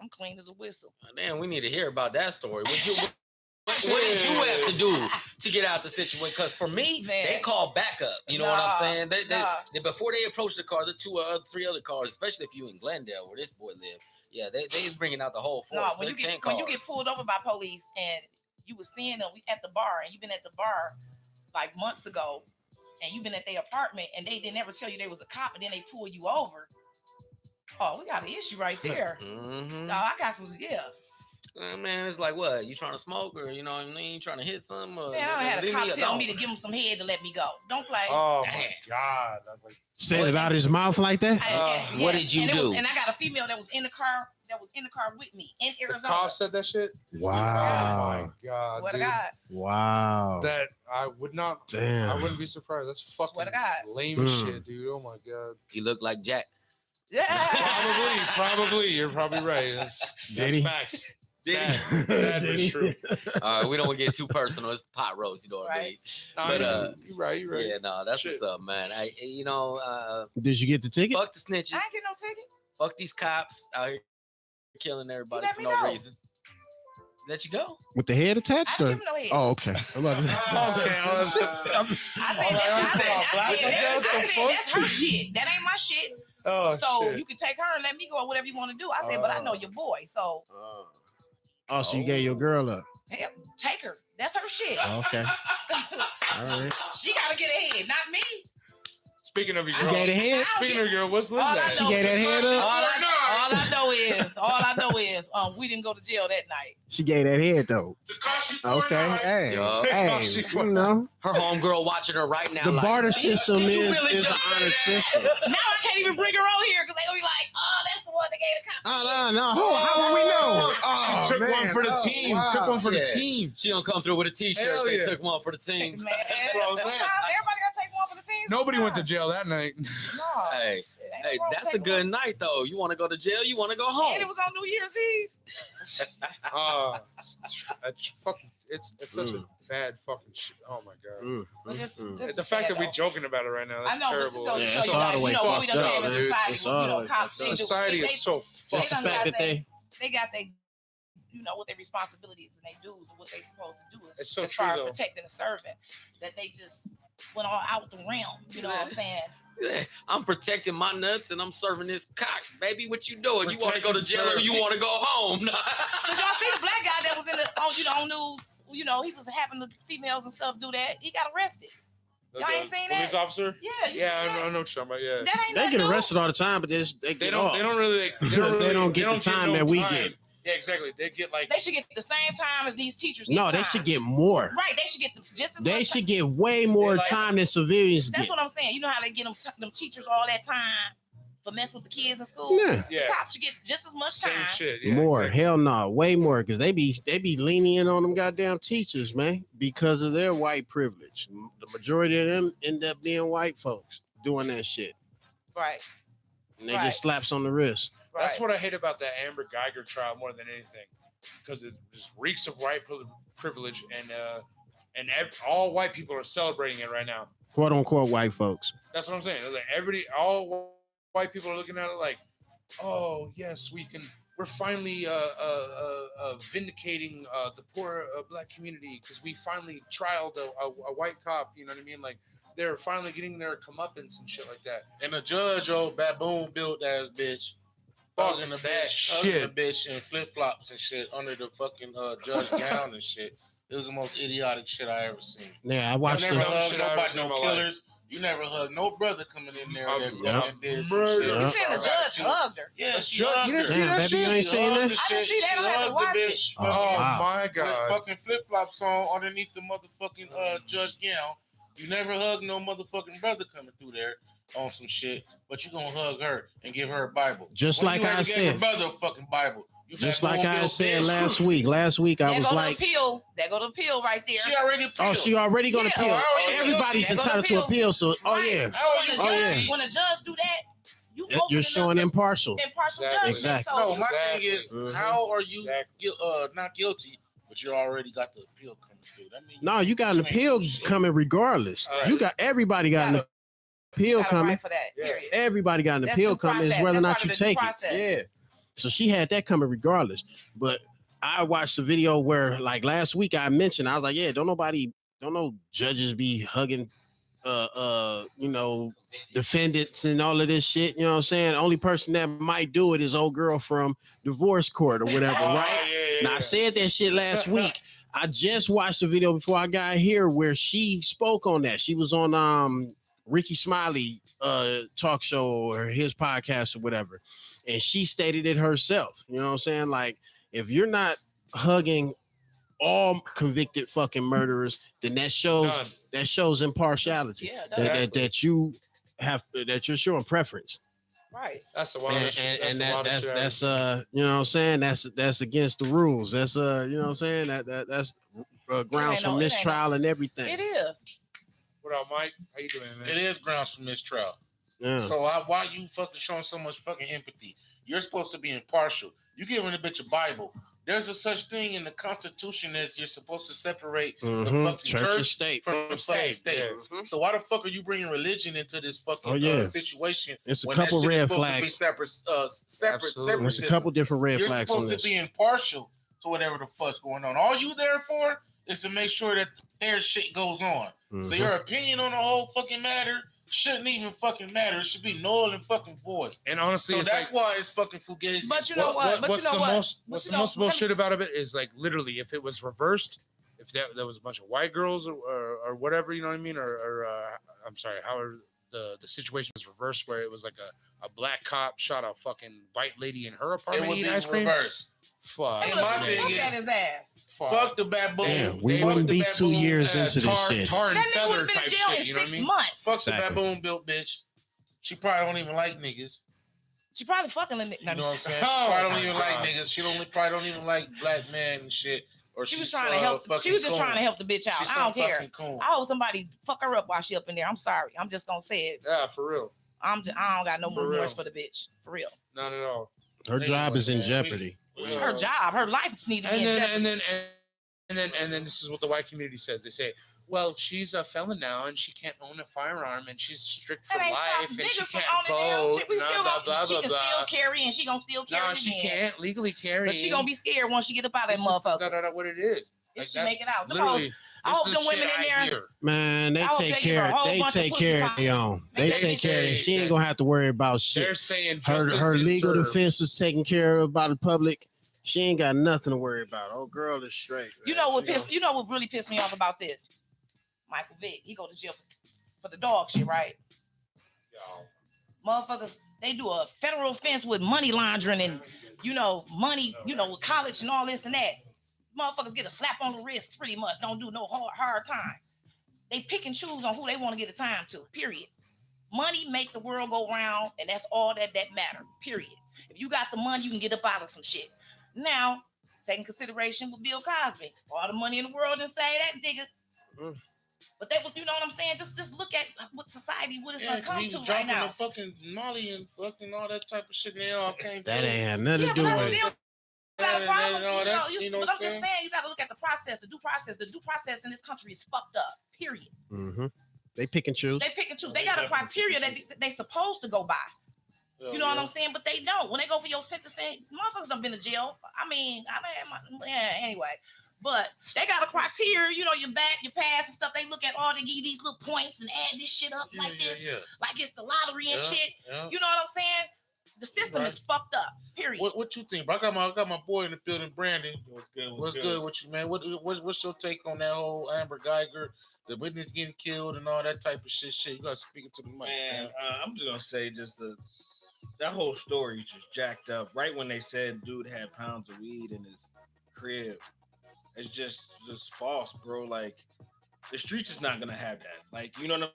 I'm clean as a whistle. Man, we need to hear about that story. What did you have to do to get out the situation? Because for me, Man. they called backup. You know what I'm Nah, saying? nah. They before they approached the car, the 3 other cars, especially if you in Glendale where this boy lived. Yeah, they bringing out the whole No, force. when They're you 10 get cars. pulled over by police and you was seeing them at the bar, and you've been at the bar like months ago, and you've been at their apartment, and they didn't ever tell you they was a cop, and then they pull you over. Oh, we got an issue right there. Mm-hmm. No, I got some. Yeah, Man, it's like what? You trying to smoke or you know what I mean? You trying to hit something? Or man, I had a leave cop tell alone? me to give him some head to let me go. Don't play. Oh my Damn. God. I'm like, Said it out his mouth like that. What did you and do? And I got a female that was in the car with me in the Arizona. cop said that shit. Oh Wow. my God. Swear to dude. God. Wow. That I would not. Damn. I wouldn't be surprised. That's fucking Swear to God. lame as shit, dude. Oh my God. He looked like Jack. Yeah. Probably. You're probably right. That's he? facts. Did Sad, sad but true. We don't want to get too personal. It's pot roast, you know what I mean? Right. But, you're right. You're right. Yeah, no, that's Shit. what's up, man. Did you get the ticket? Fuck the snitches. I ain't get no ticket. Fuck these cops out here killing everybody let for me no know. reason. Let you go. With the head I attached? didn't Or? give him no head. Oh, okay. I'm about to- I said, that's her shit. That ain't my shit. Oh, So shit. you can take her and let me go or whatever you want to do. I said, but I know your boy, so Oh, so you gave your girl up. hell, take her. That's her shit. Oh, okay. All right. She gotta get ahead, not me. Speaking of your She girl. gave the head? Speaking of your girl, what's Liz All I at? She know gave that is- head up? All I know is, we didn't go to jail that night. She gave that head, though. Tekashi Okay. Hey. Yup. Hey. Tekashi You know, Her homegirl watching her right now. the like, barter "Bitch, system did you is really an just say honored that?" system. Now I can't even bring her on here because they gonna be like, oh, that's the one that gave the cop. No. How will we know? She took one for the team. Wow. Took one for the Yeah. team. She don't come through with a t-shirt. Hell Say yeah. took one for the team. Man, That's what I'm saying. sometimes everybody gotta take one for the team. Nobody went to sometimes. jail that night. No. Hey, Shit, ain't hey, no wrong that's a taking good one. night though. You want to go to jail? You want to go home? And it was on New Year's Eve. Fucking, it's such a bad fucking shit. Oh my god. But just The fact that we're joking about it right now, that's I know, terrible. but just Yeah, goes to it's show you, all like, the way you know, what we fucked done up, came in dude. society It's with, all you the know, way cops. fucked up. Society is so Just fucked the up. fact that they they got their, you know, what their responsibilities and they dues and what they supposed to do It's so as far true, as though. protecting the servant, that they just went all out the realm. You know what I'm saying? Yeah, I'm protecting my nuts and I'm serving this cock, baby. What you doing? You want to go to Protect and jail or serve. you want to go home? Did y'all see the black guy that was in the on news? You know, he was having the females and stuff do that. He got arrested. Y'all ain't seen police that? officer? Yeah, you Yeah, seen I that? know what you're talking about. Yeah. That ain't they nothing get new. arrested all the time, but they They get don't. off. They don't really. They don't get the time that we get. Yeah, exactly. They get like. They should get the same time as these teachers. No, get they time. should get more. Right, they should get just as They much should time. get way more Like- time than civilians That's get. what I'm saying. You know how they get them teachers all that time for mess with the kids in school? Yeah. The Yeah. cops should get just as much time. Same shit. Yeah, More, exactly. hell no, way more, because they be lenient on them goddamn teachers, man, because of their white privilege. The majority of them end up being white folks doing that shit, Right, and they Right. get slaps on the wrist. right. That's what I hate about that Amber Geiger trial more than anything, because it just reeks of white privilege, and all white people are celebrating it right now. Quote unquote white folks. That's what I'm saying. Like all white people are looking at it like, oh yes, we're finally vindicating the poor black community because we finally trialed a white cop. You know what I mean? Like they're finally getting their comeuppance and shit like that. And the judge, old baboon built ass bitch, hugging the that bitch, hugging shit. the bitch in flip flops and shit under the fucking judge gown and shit. It was the most idiotic shit I ever seen. Yeah, I You watched never the. hug shit I ever nobody, seen in no my life. killers. You never hug no brother coming in there that Yeah. fucking did some Murder. shit. You Yeah. saying the judge hugged her? Yeah, The she judge- hugged you didn't her. see Damn, that baby, shit? you ain't She seen hugged that? the I didn't shit. see that. She I had to hugged the watch it. bitch. Oh fucking wow. my with god! fucking flip flops on underneath the motherfucking judge gown. You never hug no motherfucking brother coming through there on some shit, but you gonna hug her and give her a Bible. Just When like you had I to give her said. brother a fucking Bible. You Just baboon like I built said bitch. last week. Last week I There was go like, the appeal. There go the appeal right there. She already appealed. oh, she already gonna Yeah. appeal. Oh, already Everybody's guilty. entitled to They're gonna appeal. So, oh Right. yeah, How are you When the judge, guilty? when the judge do that, you you're opening showing up impartial. impartial Exactly. judgment. Exactly. So No, my Exactly. thing is, Mhm. how are you Exactly. not guilty, but you already got the appeal coming through? That means No, you got an ain't appeal do shit. coming regardless. All right. You got everybody got an Gotta- appeal got a coming. right for that. Yeah. Period. Everybody got an That's appeal due coming. Is process. whether or That's not part you of the due take process. it. Yeah. So she had that coming regardless. But I watched the video where, like last week, I mentioned I was like, yeah, don't no judges be hugging, defendants and all of this shit. You know what I'm saying? The only person that might do it is old girl from divorce court or whatever, Oh, right? yeah, Now I said that shit last week. I just watched the video before I got here where she spoke on that. She was on Ricky Smiley talk show or his podcast or whatever. And she stated it herself. You know what I'm saying? Like, if you're not hugging all convicted fucking murderers, then that shows impartiality. Yeah, That you're showing preference. right. That's a lot of shit. That's a lot of shit. That's you know what I'm saying? That's against the rules. That's you know what I'm saying? That's grounds ain't for no- it ain't mistrial and everything. It is. What up, Mike? How you doing, man? It is grounds for mistrial. Yeah. So why you fucking showing so much fucking empathy? You're supposed to be impartial. You giving a bitch a Bible. There's a such thing in the Constitution as you're supposed to separate the Mhm. fucking Church and church state. from the fucking state. yeah. So why the fuck are you bringing religion into this fucking Oh, yeah. situation? It's a when couple that shit is red supposed to be flags. separate, Absolutely. There's a couple different red You're flags on supposed to this. be impartial to whatever the fuck's going on. All you there for is to make sure that fair shit goes on. So Mhm. your opinion on the whole fucking matter shouldn't even fucking matter. It should be null and fucking void. And honestly, So it's that's like, why it's fucking fugazi. But you know what? But what's you know the what? most But what's you the know, most bullshit about it is like literally if it was reversed, if there was a bunch of white girls or whatever, you know what I mean, or I'm sorry, how the situation was reversed where it was like a black cop shot a fucking white lady in her it apartment would be eating ice cream. reversed. Fuck. And Look, my look thing at is- his ass. Fuck the baboon. Damn, we Fuck wouldn't the be 2 baboon, years into this shit. tar and That nigga feather would have been type in jail shit. in You know what I 6 mean? months. Fuck Exactly. the baboon built bitch. She probably don't even like niggas. She probably fucking a nigga. You know what I'm saying? She Oh, probably my don't even like God. niggas. She probably don't even like black men and shit. Or She was she's, trying to help. She fucking was just coon. trying to help the bitch out. She's I don't some care. fucking coon. I hope somebody fuck her up while she up in there. I'm sorry. I'm just gonna say it. Yeah, for real. I don't got no For remorse real. for the bitch. For real. Not at all. Her job is in man. jeopardy. Her job, her life needed to be in jeopardy. And then this is what the white community says. They say, well, she's a felon now and she can't own a firearm and she's strict for That ain't life stop and she niggas from can't owning them vote. shit. We Blah, still blah, gonna, blah, she blah, can blah. still carry and she gonna still carry No, again. she can't legally carry. But she gonna be scared once she get up out of that motherfucker. That's what it is. If Like, she make it out. Them literally, hoes, I hope them women in there. Man, they I hope take they give her a care. whole They bunch of take pussy care of pop. their own. They They take care of say it. She ain't that gonna have to worry about They're shit. saying Her justice is legal served. defense is taken care of by the public. She ain't got nothing to worry about. Oh, girl is straight. You man. know what you know what really pissed me off about this? Michael Vick, he go to jail for the dog shit, right? Motherfuckers, they do a federal offense with money laundering and money, with college and all this and that. Motherfuckers get a slap on the wrist pretty much. Don't do no hard time. They pick and choose on who they want to get a time to, period. Money make the world go round, and that's all that matter, period. If you got the money, you can get up out of some shit. Now, taking consideration with Bill Cosby, all the money in the world and say that nigga. But that was, you know what I'm saying? Just look at what society, what it's gonna come he to was right dropping now. the fucking Molly and fucking all that type of shit. And they all came That through. ain't had nothing to Yeah, do but with I it. still got a problem. all that, But I'm just saying, you got to look at the process. The due process in this country is fucked up. Period. Mm-hmm. They pick and choose. They pick and choose. They got a criteria that they supposed to go by. You know what I'm saying? But they don't. When they go for your sentencing, motherfuckers done been to jail. Anyway. But they got a criteria, your back, your past and stuff. They look at all, they give you these little points and add this shit up like this. Like it's the lottery and shit. Yeah. You know what I'm saying? The system is fucked up. Period. What you think, bro? I got my boy in the building, Brandon. What's good with you, man? What's your take on that whole Amber Geiger, the witness getting killed and all that type of shit? You got to speak it to the mic, man. I'm just gonna say, that whole story is just jacked up. Right when they said dude had pounds of weed in his crib, it's just false, bro. Like the streets is not gonna have that. Like, you know what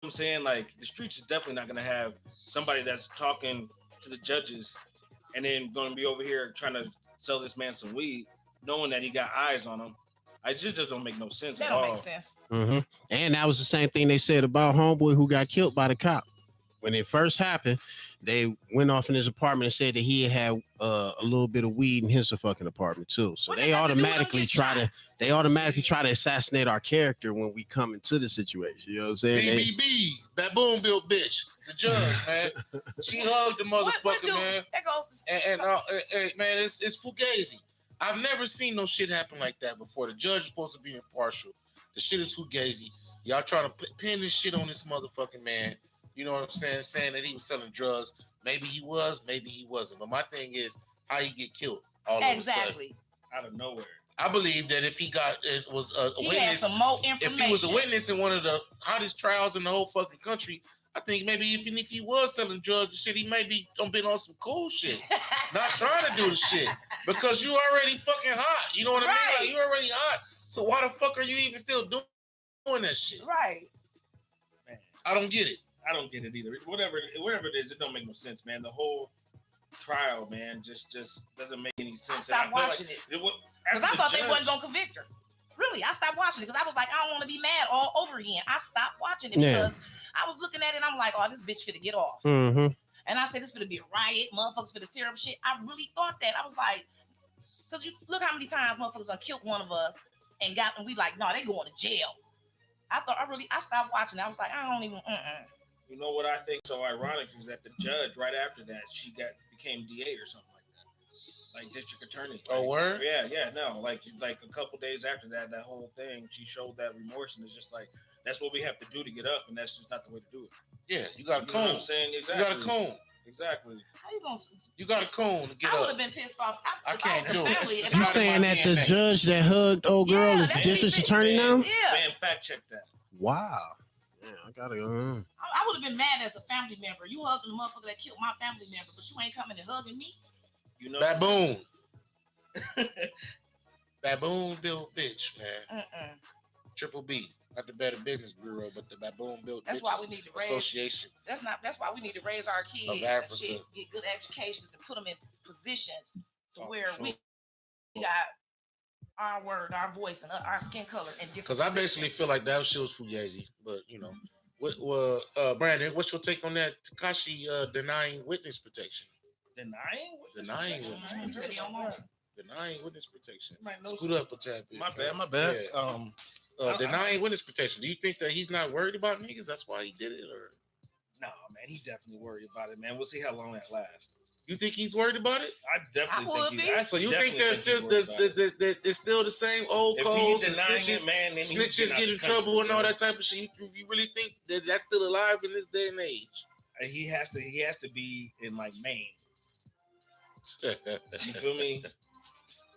I'm saying? Like the streets is definitely not gonna have somebody that's talking to the judges and then gonna be over here trying to sell this man some weed, knowing that he got eyes on him. I just don't make no sense That at all. don't make sense. Mm-hmm. And that was the same thing they said about homeboy who got killed by the cop. When it first happened, they went off in his apartment and said that he had a little bit of weed in his fucking apartment too. So they automatically try to assassinate our character when we come into the situation. You know what I'm saying? BBB, Baboon Built bitch, the judge, man. She hugged the motherfucker, man. That goes. And man, it's fugazi. I've never seen no shit happen like that before. The judge is supposed to be impartial. The shit is fugazi. Y'all trying to pin this shit on this motherfucking man. You know what I'm saying? Saying that he was selling drugs. Maybe he was, maybe he wasn't. But my thing is, how he get killed all of a sudden. Out of nowhere. I believe that if he was a He witness, had some more information. if he was a witness in one of the hottest trials in the whole fucking country, I think maybe if he was selling drugs and shit, he may be been on some cool shit, not trying to do the shit because you already fucking hot. You know what I mean? Like, you already hot. So why the fuck are you even still doing that shit? Right. Man, I don't get it. I don't get it either. Whatever it is, it don't make no sense, man. The whole trial, man, just doesn't make any sense. I stopped watching it because I thought they wasn't gonna convict her. Really, I stopped watching it because I was like, I don't want to be mad all over again. I stopped watching it because I was looking at it and I'm like, oh, this bitch finna get off. Mm-hmm. And I said, this finna be a riot. Motherfuckers finna tear up shit. I really thought that. I was like, because you look how many times motherfuckers done killed one of us and we like, no, they going to jail. I stopped watching. I was like, I don't even. You know what I think so ironic is that the judge right after that she became DA or something like that, like district attorney. Oh, word? Yeah, no, like a couple days after that whole thing, she showed that remorse and it's just like that's what we have to do to get up, and that's just not the way to do it. Yeah, you got a You know cone. what I'm saying? Exactly. You got a cone. Exactly. How you gonna? You got a cone to get I would up. have been pissed off. I can't do it. You saying that the judge that hugged old girl is the district attorney now? Yeah. Man, fact check that. Wow. Yeah, I gotta. I would have been mad as a family member. You hugging the motherfucker that killed my family member, but you ain't coming and hugging me. You know, Baboon. Baboon Built bitch, man. Triple B, not the Better Business Bureau, but the Baboon Built That's Bitches why we need to raise Association. That's why we need to raise our kids Africa. and shit, get good educations and put them in positions to where sure. we got our word, our voice, and our skin color and different. Because I basically feel like that shit was fugazi, but you know, Brandon, what's your take on that? Tekashi denying witness protection. Denying witness protection. Denying witness protection. Might know Scoot up a tad bit. My bad. Yeah. Denying witness protection. Do you think that he's not worried about niggas? That's why he did it, or No, man, he definitely worried about it, man. We'll see how long that lasts. you think he's worried about it? I definitely I would think be. he's. So you think there's there's still the same old if codes he's and denying snitches, it, man, then he's snitches out get the in country, trouble and all man. that type of shit? You really think that that's still alive in this day and age? He has to be in like Maine. You feel me?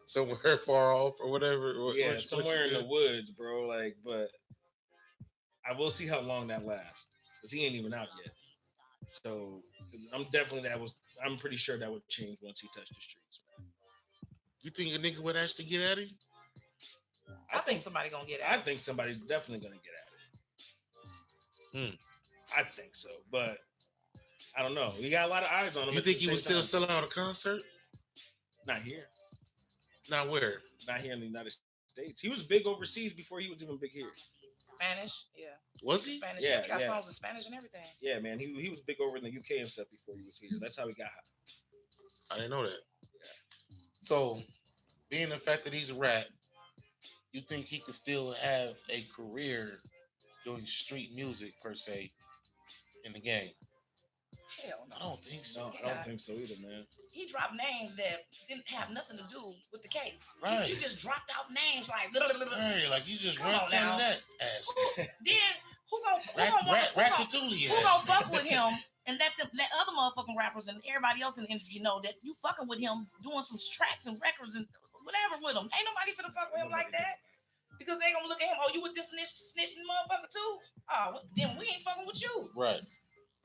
Somewhere far off or whatever. Yeah, somewhere in the woods, bro. Like, but I will see how long that lasts because he ain't even out yet. So I'm pretty sure that would change once he touched the streets, man. You think a nigga would actually get at him? I think somebody gonna get I out. think somebody's definitely gonna get at it. Hmm. I think so, but I don't know. We got a lot of eyes on him. You at think the he would same still time. sell out a concert? Not here. Not where? Not here in the United States. He was big overseas before he was even big here. Spanish, yeah. Was he? Spanish, Yeah, he got yeah. songs in Spanish and everything. Yeah, man. He was big over in the UK and stuff before he was here. That's how he got hot. I didn't know that. So, being the fact that he's a rap, you think he could still have a career doing street music per se in the game? Hell no. I don't think so. No, I don't think so either, man. He dropped names that didn't have nothing to do with the case. Right. He just dropped out names like. Hey, like you just Come run on ten now. of that ass. Then who gonna Ratatouille who ass. gonna fuck with him and let other motherfucking rappers and everybody else in the industry know that you fucking with him doing some tracks and records and whatever with him. Ain't nobody finna fuck with him like that. Because they gonna look at him, oh, you with this snitching motherfucker too? Oh, then we ain't fucking with you. Right.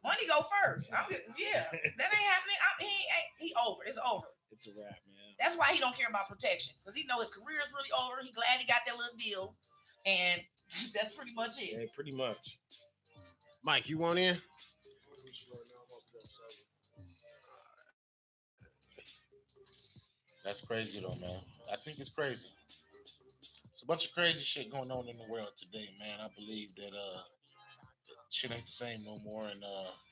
Money go first. That ain't happening. He over. It's over. It's a wrap, man. That's why he don't care about protection. Because he know his career is really over. He glad he got that little deal. And that's pretty much it. Yeah, pretty much. Mike, you want in? That's crazy though, man. I think it's crazy. It's a bunch of crazy shit going on in the world today, man. I believe that shit ain't the same no more. And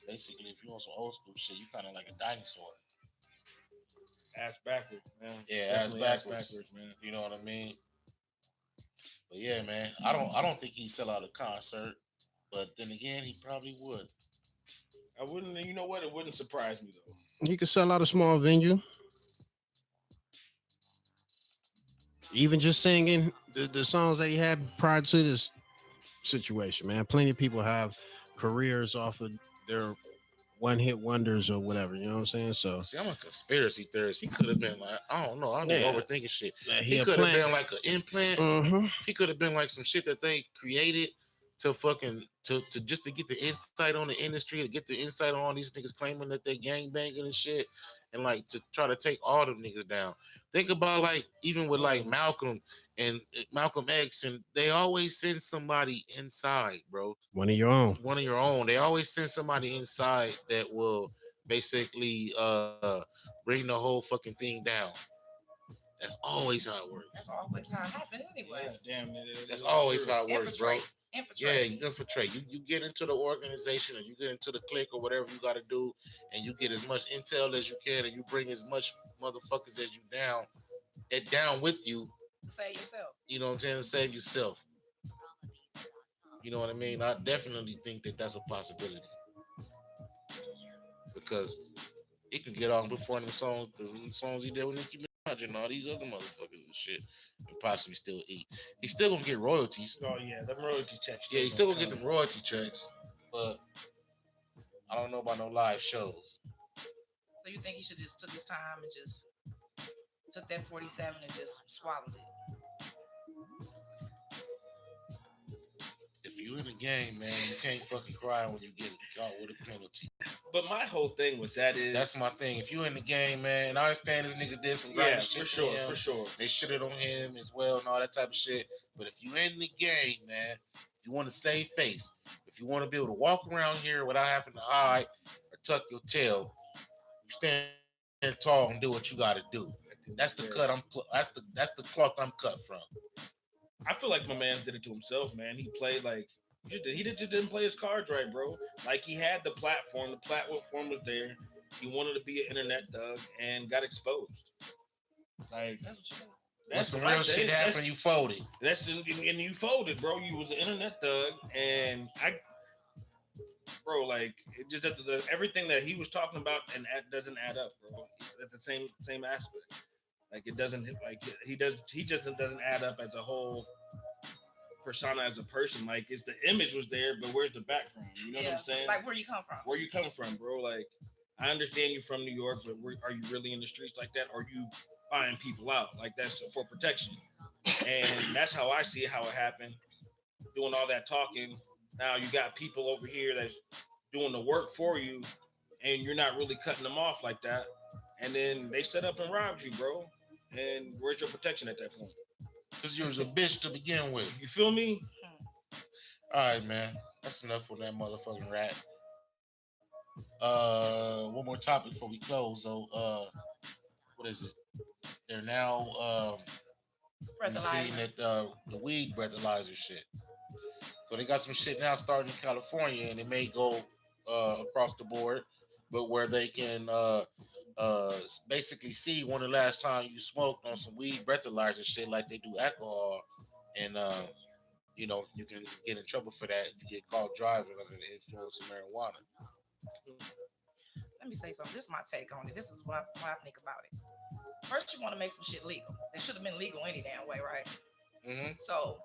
basically, if you want some old school shit, you kind of like a dinosaur. Ass backwards, man. Yeah, Definitely ass backwards, man. You know what I mean? But yeah, man, I don't think he'd sell out a concert. But then again, he probably would. I wouldn't. You know what? It wouldn't surprise me though. He could sell out a small venue. Even just singing the songs that he had prior to this situation, man. Plenty of people have careers off of their one-hit wonders or whatever. You know what I'm saying? So, See, I'm a conspiracy theorist. He could have been like, I don't know. I'm Yeah. overthinking shit. yeah, He could have been like an implant. Mm-hmm. He could have been like some shit that they created to fucking to just to get the insight on the industry, to get the insight on all these niggas claiming that they gang banging and shit, and like to try to take all them niggas down. Think about like even with like Malcolm and Malcolm X, and they always send somebody inside, bro. One of your own. One of your own. They always send somebody inside that will basically bring the whole fucking thing down. That's always how it works. That's always how it happens anyway. Yeah, damn. That's always how it works, bro. Yeah, Infiltrate. you infiltrate. You get into the organization, or you get into the clique, or whatever you got to do, and you get as much intel as you can, and you bring as much motherfuckers as you down with you. Save yourself. You know what I'm saying? To save yourself. You know what I mean? I definitely think that that's a possibility because it can get on before the songs he did with Nicki Minaj and all these other motherfuckers and shit, and possibly still eat. He's still gonna get royalties. Oh yeah, them royalty checks. Yeah, he's still gonna get them royalty checks, but I don't know about no live shows. So you think he should just took his time and just took that 47 and just swallowed it? If you in the game, man, you can't fucking cry when you get caught with a penalty. But my whole thing with that is That's my thing. If you in the game, man, and I understand this nigga did some yeah, grimy shit for to him. sure. They shitted on him as well and all that type of shit. But if you in the game, man, if you want to save face, if you want to be able to walk around here without having to hide or tuck your tail, you stand tall and do what you got to do. That's the cut. That's the cloth I'm cut from. I feel like my man did it to himself, man. He played like just didn't play his cards right, bro. Like he had the platform was there. He wanted to be an internet thug and got exposed. Like That's some real shit happened. You folded. And you folded, bro. You was an internet thug, and bro, like it just everything that he was talking about and doesn't add up, bro. At the same aspect, like it doesn't like he just doesn't add up as a whole persona as a person. Like it's the image was there, but where's the background? You know what I'm saying? Like where you come from? Where you come from, bro? Like I understand you from New York, but are you really in the streets like that? Or are you buying people out? Like that's for protection. And that's how I see how it happened. Doing all that talking. Now you got people over here that's doing the work for you, and you're not really cutting them off like that. And then they set up and robbed you, bro. And where's your protection at that point? Because you was a bitch to begin with. You feel me? All right, man. That's enough for that motherfucking rat. One more topic before we close, though. What is it? They're now seeing that the weed breathalyzer shit. So they got some shit now starting in California, and it may go across the board, but where they can basically see when the last time you smoked on some weed breathalyzer shit, like they do alcohol, and you know, you can get in trouble for that if you get caught driving under the influence of marijuana. Let me say something. This is my take on it. This is what I think about it. First, you want to make some shit legal. It should have been legal any damn way, right? Mm-hmm. So,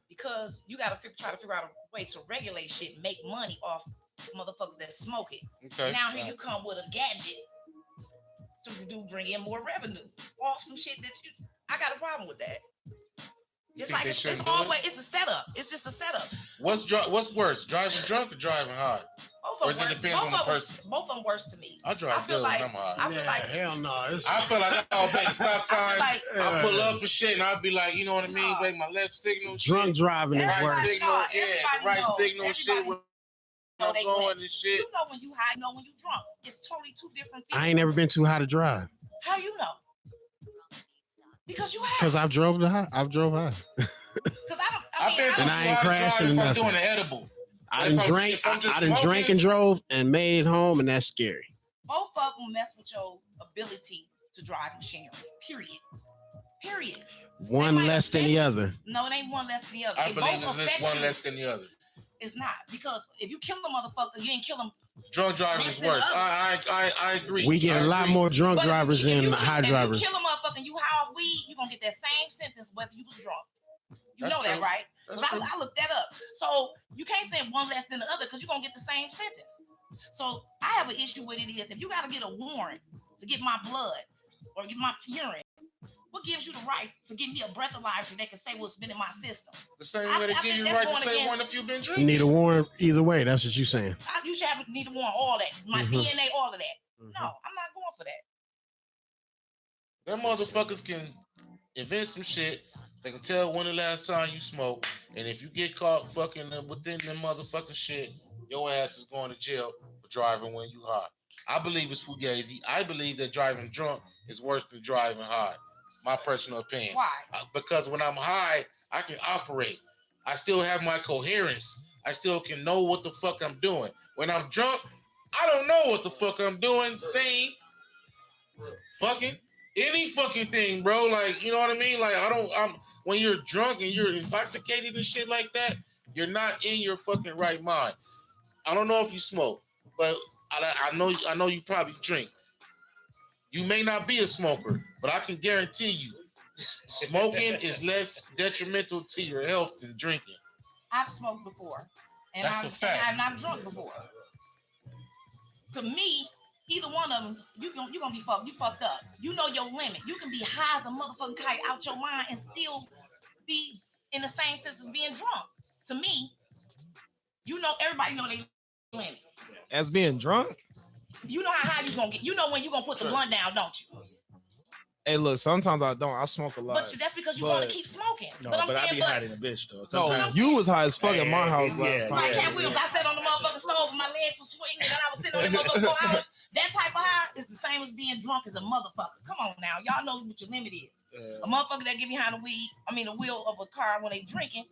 because you got to try to figure out a way to regulate shit, make money off motherfuckers that smoke it. Okay. Now here you come with a gadget to bring in more revenue off some shit that I got a problem with that. It's like it's always it's a setup. It's just a setup. What's worse, driving drunk or driving high? Or it depends on the person. Both of them worse to me. I drive good when I'm high. I feel like hell no. I feel like I'll make stop signs. I pull up and shit, and I'll be like, you know what I mean? Like my left signal. Drunk driving is right worse. signal, the right signal shit. When I'm going and shit. You know when you high, you know when you drunk. It's totally two different things. I ain't never been too high to drive. How you know? Because you have. Because I've drove high. Because I been and I ain't crashing or nothing. Doing an edible. I done drank and drove and made it home, and that's scary. Both of them mess with your ability to drive machinery. Period. One less than the other. No, it ain't one less than the other. I believe it's one less than the other. It's not, because if you kill a motherfucker, you ain't kill him. Drunk driving is worse. I agree. We get a lot more drunk drivers than high drivers. If you kill a motherfucker and you high off weed, you're gonna get that same sentence whether you was drunk. You know that, right? I looked that up. So you can't say one less than the other because you're gonna get the same sentence. So I have an issue with it is if you gotta get a warrant to get my blood or get my urine, what gives you the right to give me a breathalyzer that can say what's been in my system? The same way they give you the right to say one if you've been drinking. You need a warrant either way. That's what you're saying. You should need a warrant, all that. My DNA, all of that. No, I'm not going for that. Them motherfuckers can invent some shit. They can tell when the last time you smoked, and if you get caught fucking within them motherfucking shit, your ass is going to jail for driving when you high. I believe it's fugazi. I believe that driving drunk is worse than driving high. My personal opinion. Why? Because when I'm high, I can operate. I still have my coherence. I still can know what the fuck I'm doing. When I'm drunk, I don't know what the fuck I'm doing, saying, fucking. Any fucking thing, bro. Like, you know what I mean? Like, when you're drunk and you're intoxicated and shit like that, you're not in your fucking right mind. I don't know if you smoke, but I know you probably drink. You may not be a smoker, but I can guarantee you, smoking is less detrimental to your health than drinking. I've smoked before. And That's a fact. And I've not drunk before. To me, either one of them, you're gonna be fucked up. You know your limit. You can be high as a motherfucking kite out your mind and still be in the same sense as being drunk. To me, you know, everybody know they limit. As being drunk? You know how high you gonna get. You know when you gonna put the blunt down, don't you? Hey, look, sometimes I don't. I smoke a lot. But that's because you want to keep smoking. No, but I be high than a bitch, though. No, you was high as fuck at my house last time. Like Cat Williams, I sat on the motherfucking stove and my legs were swinging and I was sitting on the motherfucker for hours. That type of high is the same as being drunk as a motherfucker. Come on now. Y'all know what your limit is. A motherfucker that get behind the wheel of a car when they drinking,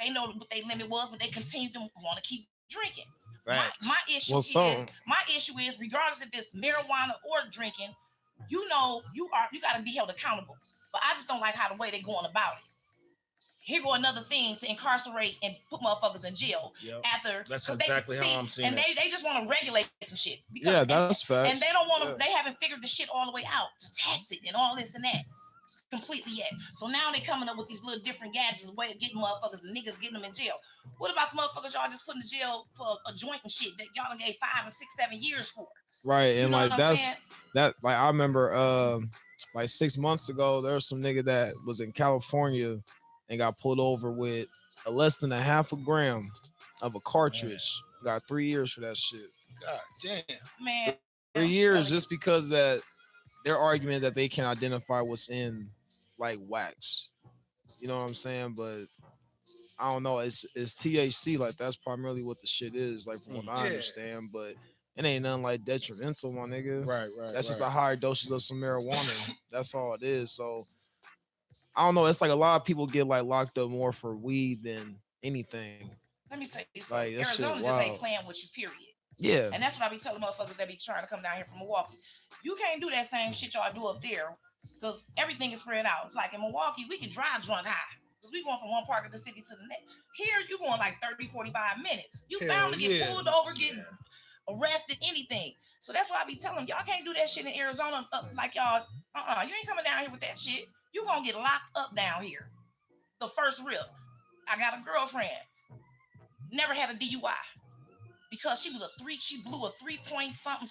they know what their limit was, but they continue to want to keep drinking. My issue is regardless if it's marijuana or drinking, you know you got to be held accountable. But I just don't like how the way they're going about it. Here go another thing to incarcerate and put motherfuckers in jail after. That's exactly how I'm seeing and it. they just want to regulate some shit. Because, Yeah, that's facts. And they don't want to. They haven't figured the shit all the way out to tax it and all this and that completely yet. So now they coming up with these little different gadgets, a way of getting motherfuckers and niggas getting them in jail. What about the motherfuckers y'all just put in jail for a joint and shit that y'all done gave 5 and 6, 7 years for? Right, You and know like what I'm that's saying? that. Like I remember, like 6 months ago, there was some nigga that was in California and got pulled over with less than a half a gram of a cartridge. Got 3 years for that shit. God damn. Man, 3 years just because that their argument is that they can identify what's in like wax. You know what I'm saying? But I don't know. It's THC. Like that's primarily what the shit is. Like from what I understand, but it ain't nothing like detrimental, my nigga. Right. That's just a higher dosage of some marijuana. That's all it is. So I don't know. It's like a lot of people get like locked up more for weed than anything. let me tell you something. Like, that shit Arizona just ain't wild. playing with you, period. Yeah. And that's what I be telling motherfuckers that be trying to come down here from Milwaukee. You can't do that same shit y'all do up there because everything is spread out. It's like in Milwaukee, we can drive drunk high because we going from one part of the city to the next. Here, you going like 30, 45 minutes. You bound to get pulled over, get arrested, anything. So that's why I be telling them, y'all can't do that shit in Arizona like y'all. You ain't coming down here with that shit. You gonna get locked up down here. The first rip. I got a girlfriend. Never had a DUI. Because she blew a 3 point something.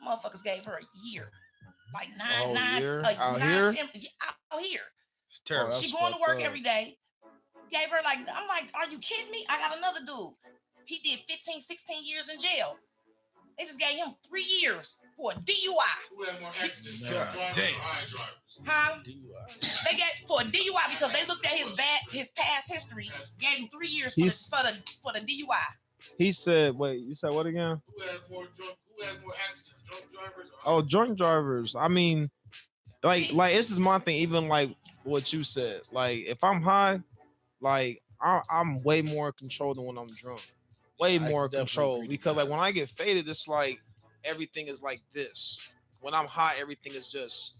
Motherfuckers gave her a year. Like nine, year? like Out 9, here? 10 out here. It's terrible. that's She going to fucked work up. every day. Gave her like, I'm like, are you kidding me? I got another dude. He did 15, 16 years in jail. They just gave him 3 years for a DUI. Who had more accidents? Nah, Truck drivers damn. or iron drivers? Huh? They get for a DUI because they looked at his past history, gave him 3 years for the DUI. He said, wait, you said what again? Who had more accidents? Drunk drivers or Oh, drunk drivers. I mean, like this is my thing. Even like what you said. Like if I'm high, like I'm way more in control than when I'm drunk. Way more definitely control agree because like when I get faded, it's like everything is like this. When I'm high, everything is just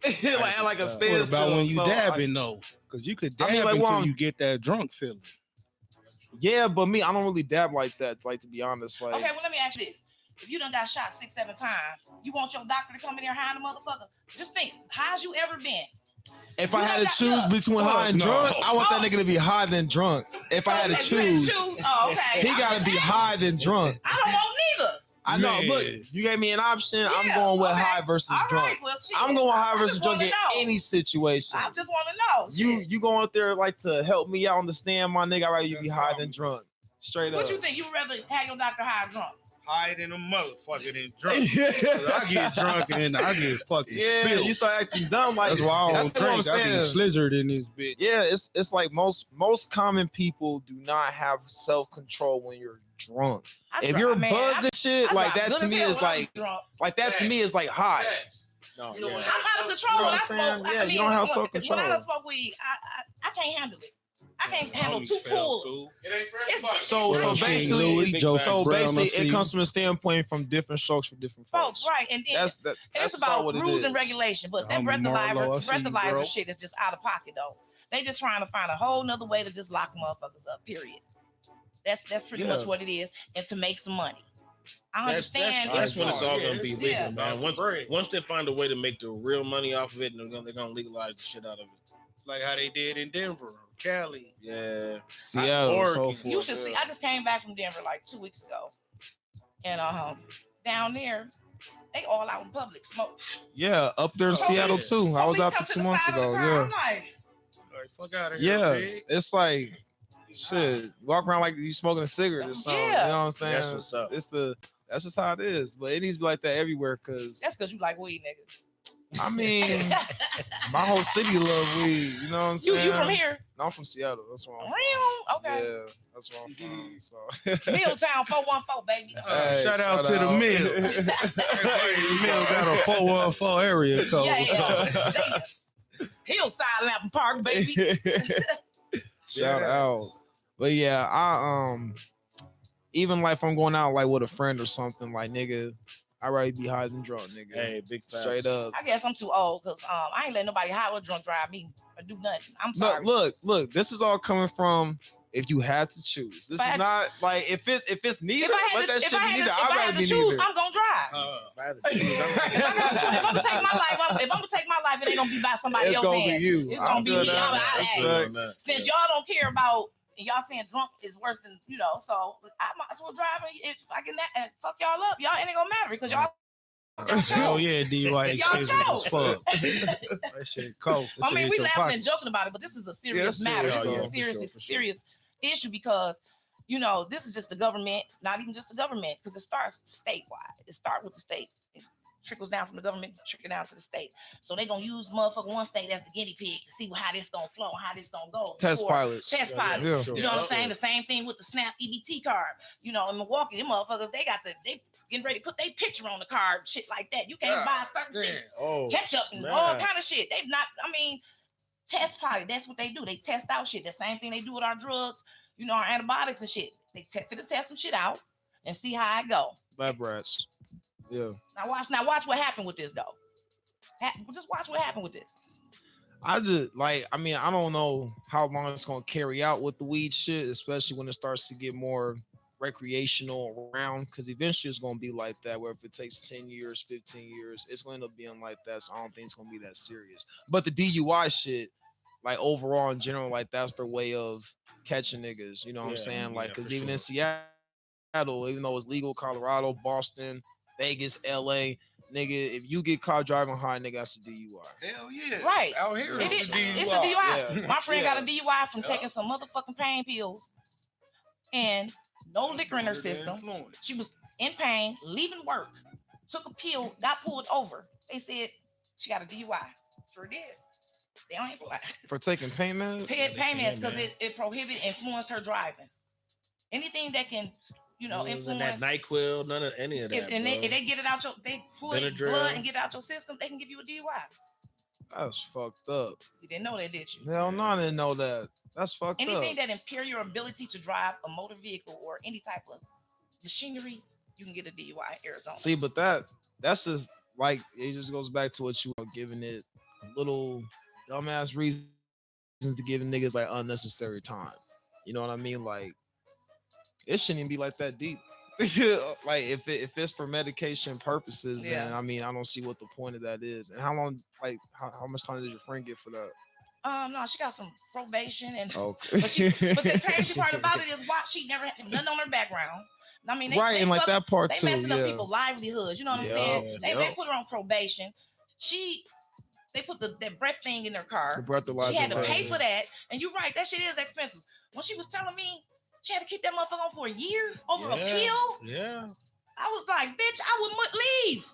like a standstill. What about when you So, dabbing though? Because you could dab I mean, like, until well, you get that drunk feeling. Yeah, but me, I don't really dab like that. Like to be honest, like Okay, well let me ask you this. If you done got shot 6, 7 times, you want your doctor to come in there high the motherfucker? Just think, how's you ever been? if You I done had to got- choose look, between high and no. drunk, I want that Oh. nigga to be high than drunk. If I had to if you had to choose, oh, okay. he I'm gotta just be asking. high than drunk. I don't want neither. I know. Man. Look, you gave me an option. I'm Yeah, going with okay. high versus All drunk. right, well, shit. I'm going high I versus just drunk wanna in know. any situation. I just want to know. You going out there like to help me out understand, my nigga. I'd rather you be high than drunk. Straight What up. you think? You would rather have your doctor high or drunk? Higher than a motherfucker than drunk. 'Cause I get drunk and then I get fucking Yeah, spilled. you start acting dumb. Like That's why I that's don't what I'm drink. I be saying. slizzard in this bitch. Yeah, it's like most common people do not have self control when you're drunk. If you're buzzed and shit, like that to me is like that to me is like high. Facts. No, You know yeah. what I'm out of control You know when what I I'm saying? smoke. Yeah, I you mean, don't have when self-control. I smoke weed, I can't handle it. I can't handle 2 pulls. It ain't for It's- everybody. So What up, King Louis, basically, Joe so Brown, I basically, see it you. comes from a standpoint from different strokes for different folks. Folks, right? And then That's and that's it's all about what it rules is. and regulation. But that I'm Marlo, I see you, bro. breathalyzer shit is just out of pocket though. They just trying to find a whole nother way to just lock motherfuckers up. Period. That's pretty much what it is, and to make some money. I understand. That's when it's all gonna be legal, Yeah. man. Once they find a way to make the real money off of it, they're gonna legalize the shit out of it. Like how they did in Denver, Cali. Yeah. Seattle, Oregon. so forth. You should see. I just came back from Denver like 2 weeks ago, and down there, they all out in public smoke. Yeah, up there in Oh, Seattle yeah. too. I was Police out come there to 2 the months side of the ago. car. Yeah. I'm like, Like fuck out of here. Yeah, big. it's like shit. Walk around like you smoking a cigarette or something. Yeah. You know what I'm saying? That's what's up. That's just how it is. But it needs to be like that everywhere. Cause that's because you like weed, nigga. I mean, my whole city love weed. You know what I'm saying? You from here? No, I'm from Seattle. That's where I'm from. Real? Okay. Yeah, that's where I'm from. So Milltown 414, baby. Hey, shout out to the mill. The mill got a 414 area code. Yeah. Jesus. Hillside Lamp Park, baby. Shout out. But yeah, I even like if I'm going out like with a friend or something, like nigga, I'd rather be high than drunk, nigga. Hey, big facts. Straight up. I guess I'm too old because I ain't letting nobody high or drunk drive me or do nothing. I'm sorry. Look. This is all coming from if you had to choose. This is not like if it's neither. Let that shit be neither. I'd rather be choose, neither. I'm gonna drive. If I'm gonna take my life, it ain't gonna be by somebody else's hands. It's gonna be you. It's gonna be me. Since y'all don't care about. And y'all saying drunk is worse than, so I might as well drive if I can and fuck y'all up. Y'all ain't gonna matter because y'all. Oh yeah, DUI expensive as fuck. That shit cold. I mean, we laughing and joking about it, but this is a serious matter. This is a serious issue because, this is just the government, not even just the government, because it starts statewide. It starts with the state. It trickles down from the government, trickle down to the state. So they're gonna use motherfucking one state as the guinea pig to see how this gonna flow, how this gonna go. Test pilots. Yeah, sure. You know what I'm saying? The same thing with the SNAP EBT card. In Milwaukee, them motherfuckers, they getting ready to put their picture on the card, shit like that. You can't buy certain shit, ketchup and all kind of shit. Test pilot. That's what they do. They test out shit. The same thing they do with our drugs, our antibiotics and shit. They test some shit out and see how it go. Lab rats. Yeah. Now watch what happened with this though. Just watch what happened with this. I don't know how long it's gonna carry out with the weed shit, especially when it starts to get more recreational around, because eventually it's gonna be like that, where if it takes 10 years, 15 years, it's gonna end up being like that. So I don't think it's gonna be that serious. But the DUI shit, like overall in general, like that's their way of catching niggas. You know what I'm saying? Like, because even in Seattle, even though it's legal, Colorado, Boston, Vegas, LA, nigga, if you get caught driving high, nigga, that's a DUI. Hell yeah. Right. Out here, it's a DUI. Yeah. My friend got a DUI from taking some motherfucking pain pills and no liquor in her system. She was in pain, leaving work, took a pill, got pulled over. They said she got a DUI. Sure did. They don't even for taking pain meds? Pain meds because it influenced her driving. Anything that can, influence that NyQuil, none of any of that. If they get it out they pull it blood and get it out your system, they can give you a DUI. That's fucked up. You didn't know that, did you? Hell no, I didn't know that. That's fucked Anything up. that impair your ability to drive a motor vehicle or any type of machinery, you can get a DUI in Arizona. See, but that's just like, it just goes back to what you were giving it little dumbass reasons to giving niggas like unnecessary time. You know what I mean? Like, it shouldn't even be like that deep. Like if it's for medication purposes, then I don't see what the point of that is. And how long, like how much time did your friend get for that? No, she got some probation and okay. but the crazy part about it is she never had nothing on her background. They and like that part they too. Messing up people's livelihoods. You know what I'm saying? They put her on probation. They put that breath thing in her car. She had to pay for that. And you're right, that shit is expensive. When she was telling me she had to keep that motherfucker on for a year over a pill. Yeah. I was like, bitch, I would leave.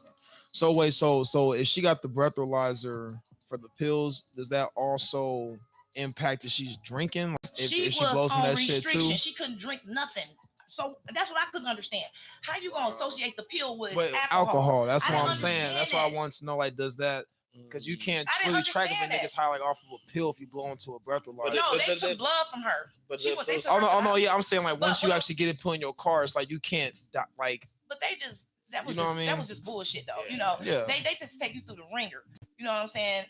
So wait, so if she got the breathalyzer for the pills, does that also impact if she's drinking? Like if she blows was in on that shit restriction. too? She couldn't drink nothing. So that's what I couldn't understand. How you gonna associate the pill with alcohol? That's what I'm saying. understand That's why I want to know. Like, does that? Because you can't really track if a nigga's high like off of a pill if you blow into a breathalyzer. No, they took blood from her. Yeah, I'm saying like once you actually get it put in your car, it's like you can't like. But that was just bullshit though. They just take you through the ringer. You know what I'm saying?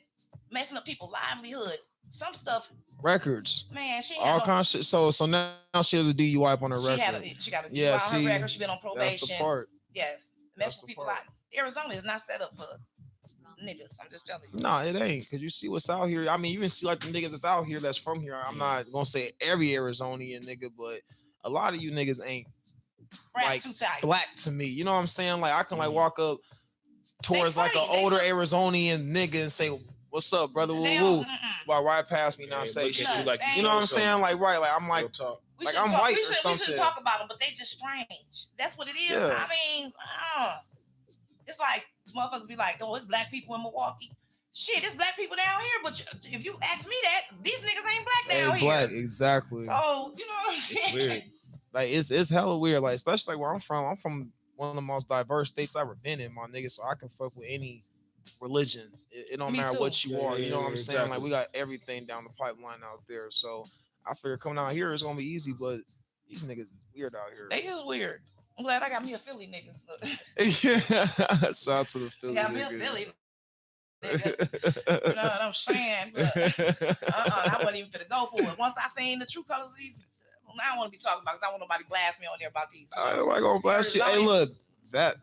Messing up people's livelihood. Some stuff. Records. Man, she all kinds of shit. So now she has a DUI up on her record. She got a DUI on her record. She been on probation. That's the part. Yes, messing people out. Arizona is not set up for niggas. I'm just telling you. No, it ain't, because you see what's out here. You even see like the niggas that's out here that's from here. I'm not gonna say every Arizonian nigga, but a lot of you niggas ain't like black to me. You know what I'm saying? Like I can like walk up towards like an older Arizonian nigga and say, "What's up, brother?" Woo. While right past me, not say shit. You know what I'm saying? Like right, like I'm like I'm white or something. We should talk about them, but they just strange. That's what it is. Yeah. I mean, it's like motherfuckers be like, "Oh, it's black people in Milwaukee." Shit, it's black people down here. But if you ask me that, these niggas ain't black down here. Black, exactly. So you know what I'm saying? It's weird. Like it's hella weird. Like especially like where I'm from. I'm from one of the most diverse states I've ever been in, my nigga. So I can fuck with any religion. It don't matter what you are. You know what I'm saying? Like we got everything down the pipeline out there. So I figure coming out here is gonna be easy, but these niggas is weird out here. They is weird. I'm glad I got me a Philly nigga. Yeah. Shout out to the Philly Got me a niggas. Philly nigga. You know what I'm saying? But I wasn't even finna go for it. Once I seen the true colors of these, I don't want to be talking about because I don't want nobody blast me on there about these. I ain't gonna blast you. Hey, look,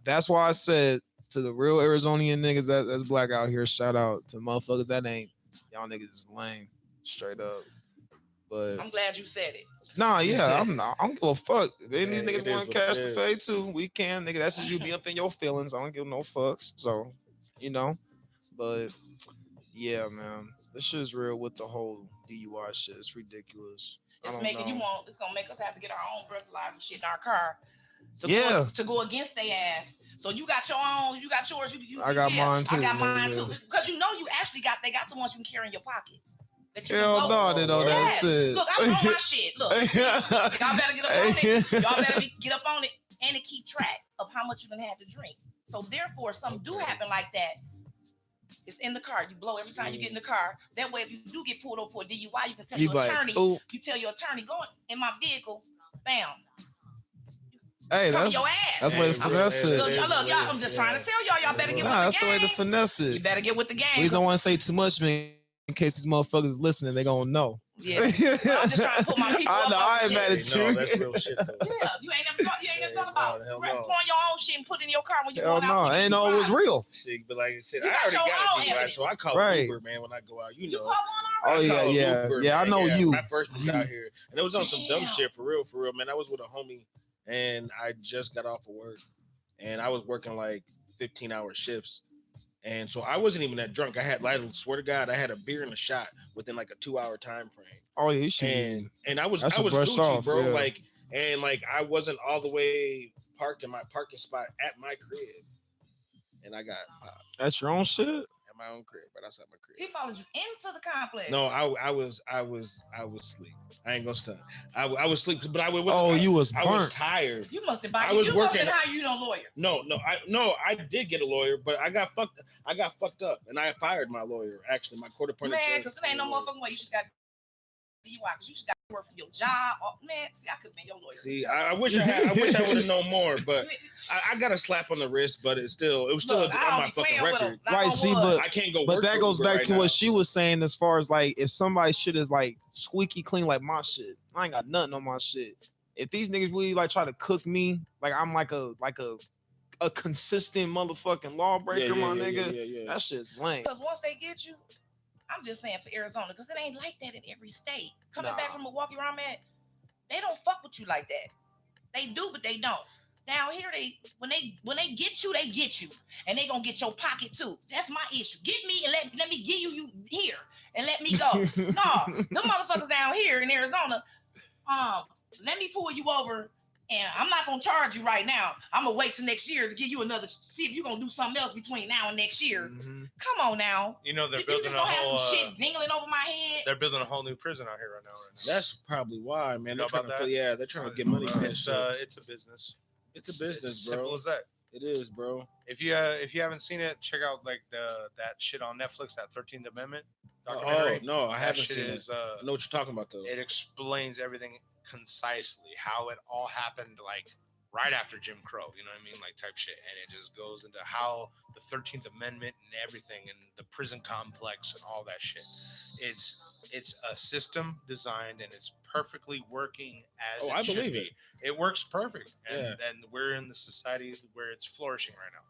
that's why I said to the real Arizonian niggas that's black out here, shout out to motherfuckers that ain't y'all niggas is lame, straight up. But I'm glad you said it. nah, yeah, I don't give a fuck. If any Yeah, of these it niggas is want what to catch it the is. fade too, we can, nigga. That's just you be up in your feelings. I don't give no fucks. So, you know, but yeah, man, this shit is real with the whole DUI shit. It's ridiculous. It's making you want. It's gonna make us have to get our own breathalyzer shit in our car. To go against their ass. So you got your own. You got yours. I got mine too. I got mine nigga. too. Because you know you actually got. They got the ones you can carry in your pocket. Hell no, they don't. Yes. That's it. Look, I know my shit. Look, y'all better get up on it. Y'all better get up on it and to keep track of how much you're gonna have to drink. So therefore, if something do happen like that, it's in the car. You blow every time you get in the car. That way, if you do get pulled over for a DUI, you can tell your attorney. You tell your attorney, go in my vehicle, bam. Hey, cover that's your ass. That's the way to finesse it. Look, y'all, I'm just trying to tell y'all better get with the game. That's the way to finesse it. You better get with the game. We don't want to say too much, man, in case these motherfuckers listening, they gonna know. Yeah, I'm just trying to put my people up. I ain't mad at you. No, that's real shit. Though. Yeah, you ain't never thought about pouring your own shit and put it in your car when you Hell going out. No, ain't know it was real. Shit, but like I said, You I got already got your a own DUI, so I call Uber, man, when I go out. You know. call one Oh I yeah, call yeah, Uber, yeah. I man. know you. When I first moved out here, and it was on some dumb shit for real, man. I was with a homie, and I just got off of work, and I was working like 15-hour shifts. And so I wasn't even that drunk. I had, like, swear to God, I had a beer and a shot within like a 2-hour time frame. Oh yeah, you should. And I was That's Gucci, off, bro. yeah. Like I wasn't all the way parked in my parking spot at my crib, and I got popped That's your own shit. at my own crib, but outside my crib. He followed you into the complex. No, I was asleep. I ain't gonna stunt. I was asleep, but I was. Oh, you was I was burnt. tired. You must have. I was you working. Must have hired you no lawyer. No, I did get a lawyer, but I got fucked up, and I fired my lawyer. Actually, my court-appointed Man, judge. because it ain't no motherfucking way you should got DUI. Because you should got to work for your job. Oh, man, see, I could have been your lawyer. See, I wish I would have known more, but I got a slap on the wrist, but it was still on my fucking record. Right, see, but I can't go. But work that for goes Uber back right to now. what she was saying as far as like if somebody's shit is like squeaky clean like my shit. I ain't got nothing on my shit. If these niggas really like try to cook me, like I'm like a consistent motherfucking lawbreaker, my nigga. Yeah. That shit's lame. Because once they get you, I'm just saying for Arizona, because it ain't like that in every state. Coming back from Milwaukee where I'm at, they don't fuck with you like that. They do, but they don't. Down here, when they get you, and they gonna get your pocket too. That's my issue. Get me and let me give you here and let me go. No, them motherfuckers down here in Arizona, let me pull you over. And I'm not gonna charge you right now. I'm gonna wait till next year to give you another. See if you're gonna do something else between now and next year. Mm-hmm. Come on now. You know they're You building just a gonna whole. have some shit dingling over my head. They're building a whole new prison out here right now. That's probably why, man. You know They're about trying to, that? they're trying to get money from It's it. it's a business. It's a business, bro. Simple as that. It is, bro. If you haven't seen it, check out like that shit on Netflix, that 13th Amendment documentary. Oh no, I That haven't shit seen is, it. I know what you're talking about though. It explains everything concisely, how it all happened, like right after Jim Crow, you know what I mean, like type shit, and it just goes into how the 13th Amendment and everything, and the prison complex and all that shit. It's a system designed, and it's perfectly working as I should believe be. it. It works perfect, and Yeah. and we're in the society where it's flourishing right now.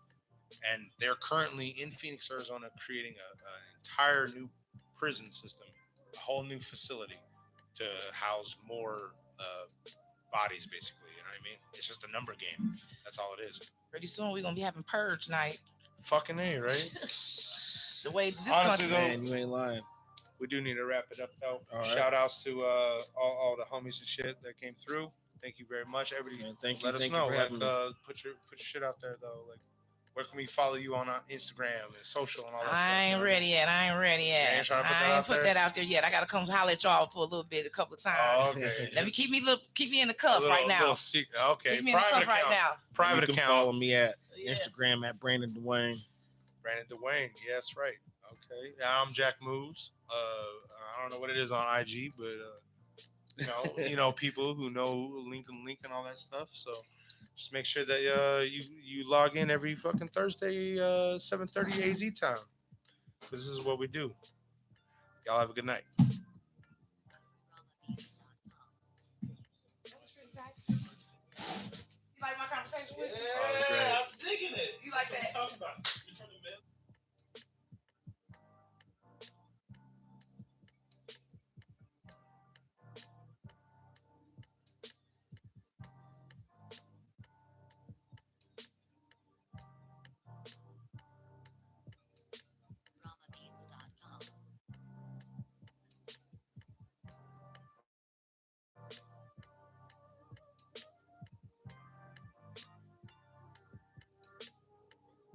And they're currently in Phoenix, Arizona, creating an entire new prison system, a whole new facility to house more bodies, basically. You know what I mean? It's just a number game. That's all it is. Pretty soon we're gonna be having purge night. Fucking A, right? The way this Honestly, country, though, Man, you ain't lying. we do need to wrap it up, though. All right. Shout outs to all the homies and shit that came through. Thank you very much. Everybody, Man, thank you. let us Thank know. you for having me. Put your shit out there, though. Like, where can we follow you on Instagram and social and all that stuff? I ain't ready yet. You ain't trying to put that I out ain't put there? that out there yet. I gotta come holler at y'all for a little bit, a couple of times. Oh, okay. Let me keep me in the cuff right now. Okay. Keep me in the cuff right now. Private You can account. follow me at Yeah. Instagram at Brandon Dwayne. Brandon Dwayne. Yeah, that's right. Okay. I'm Jack Moves. I don't know what it is on IG, but you know people who know Link and all that stuff. So Just make sure that you log in every fucking Thursday, 7:30 AZ time, because this is what we do. Y'all have a good night. You like my conversation with you? Oh, that's great.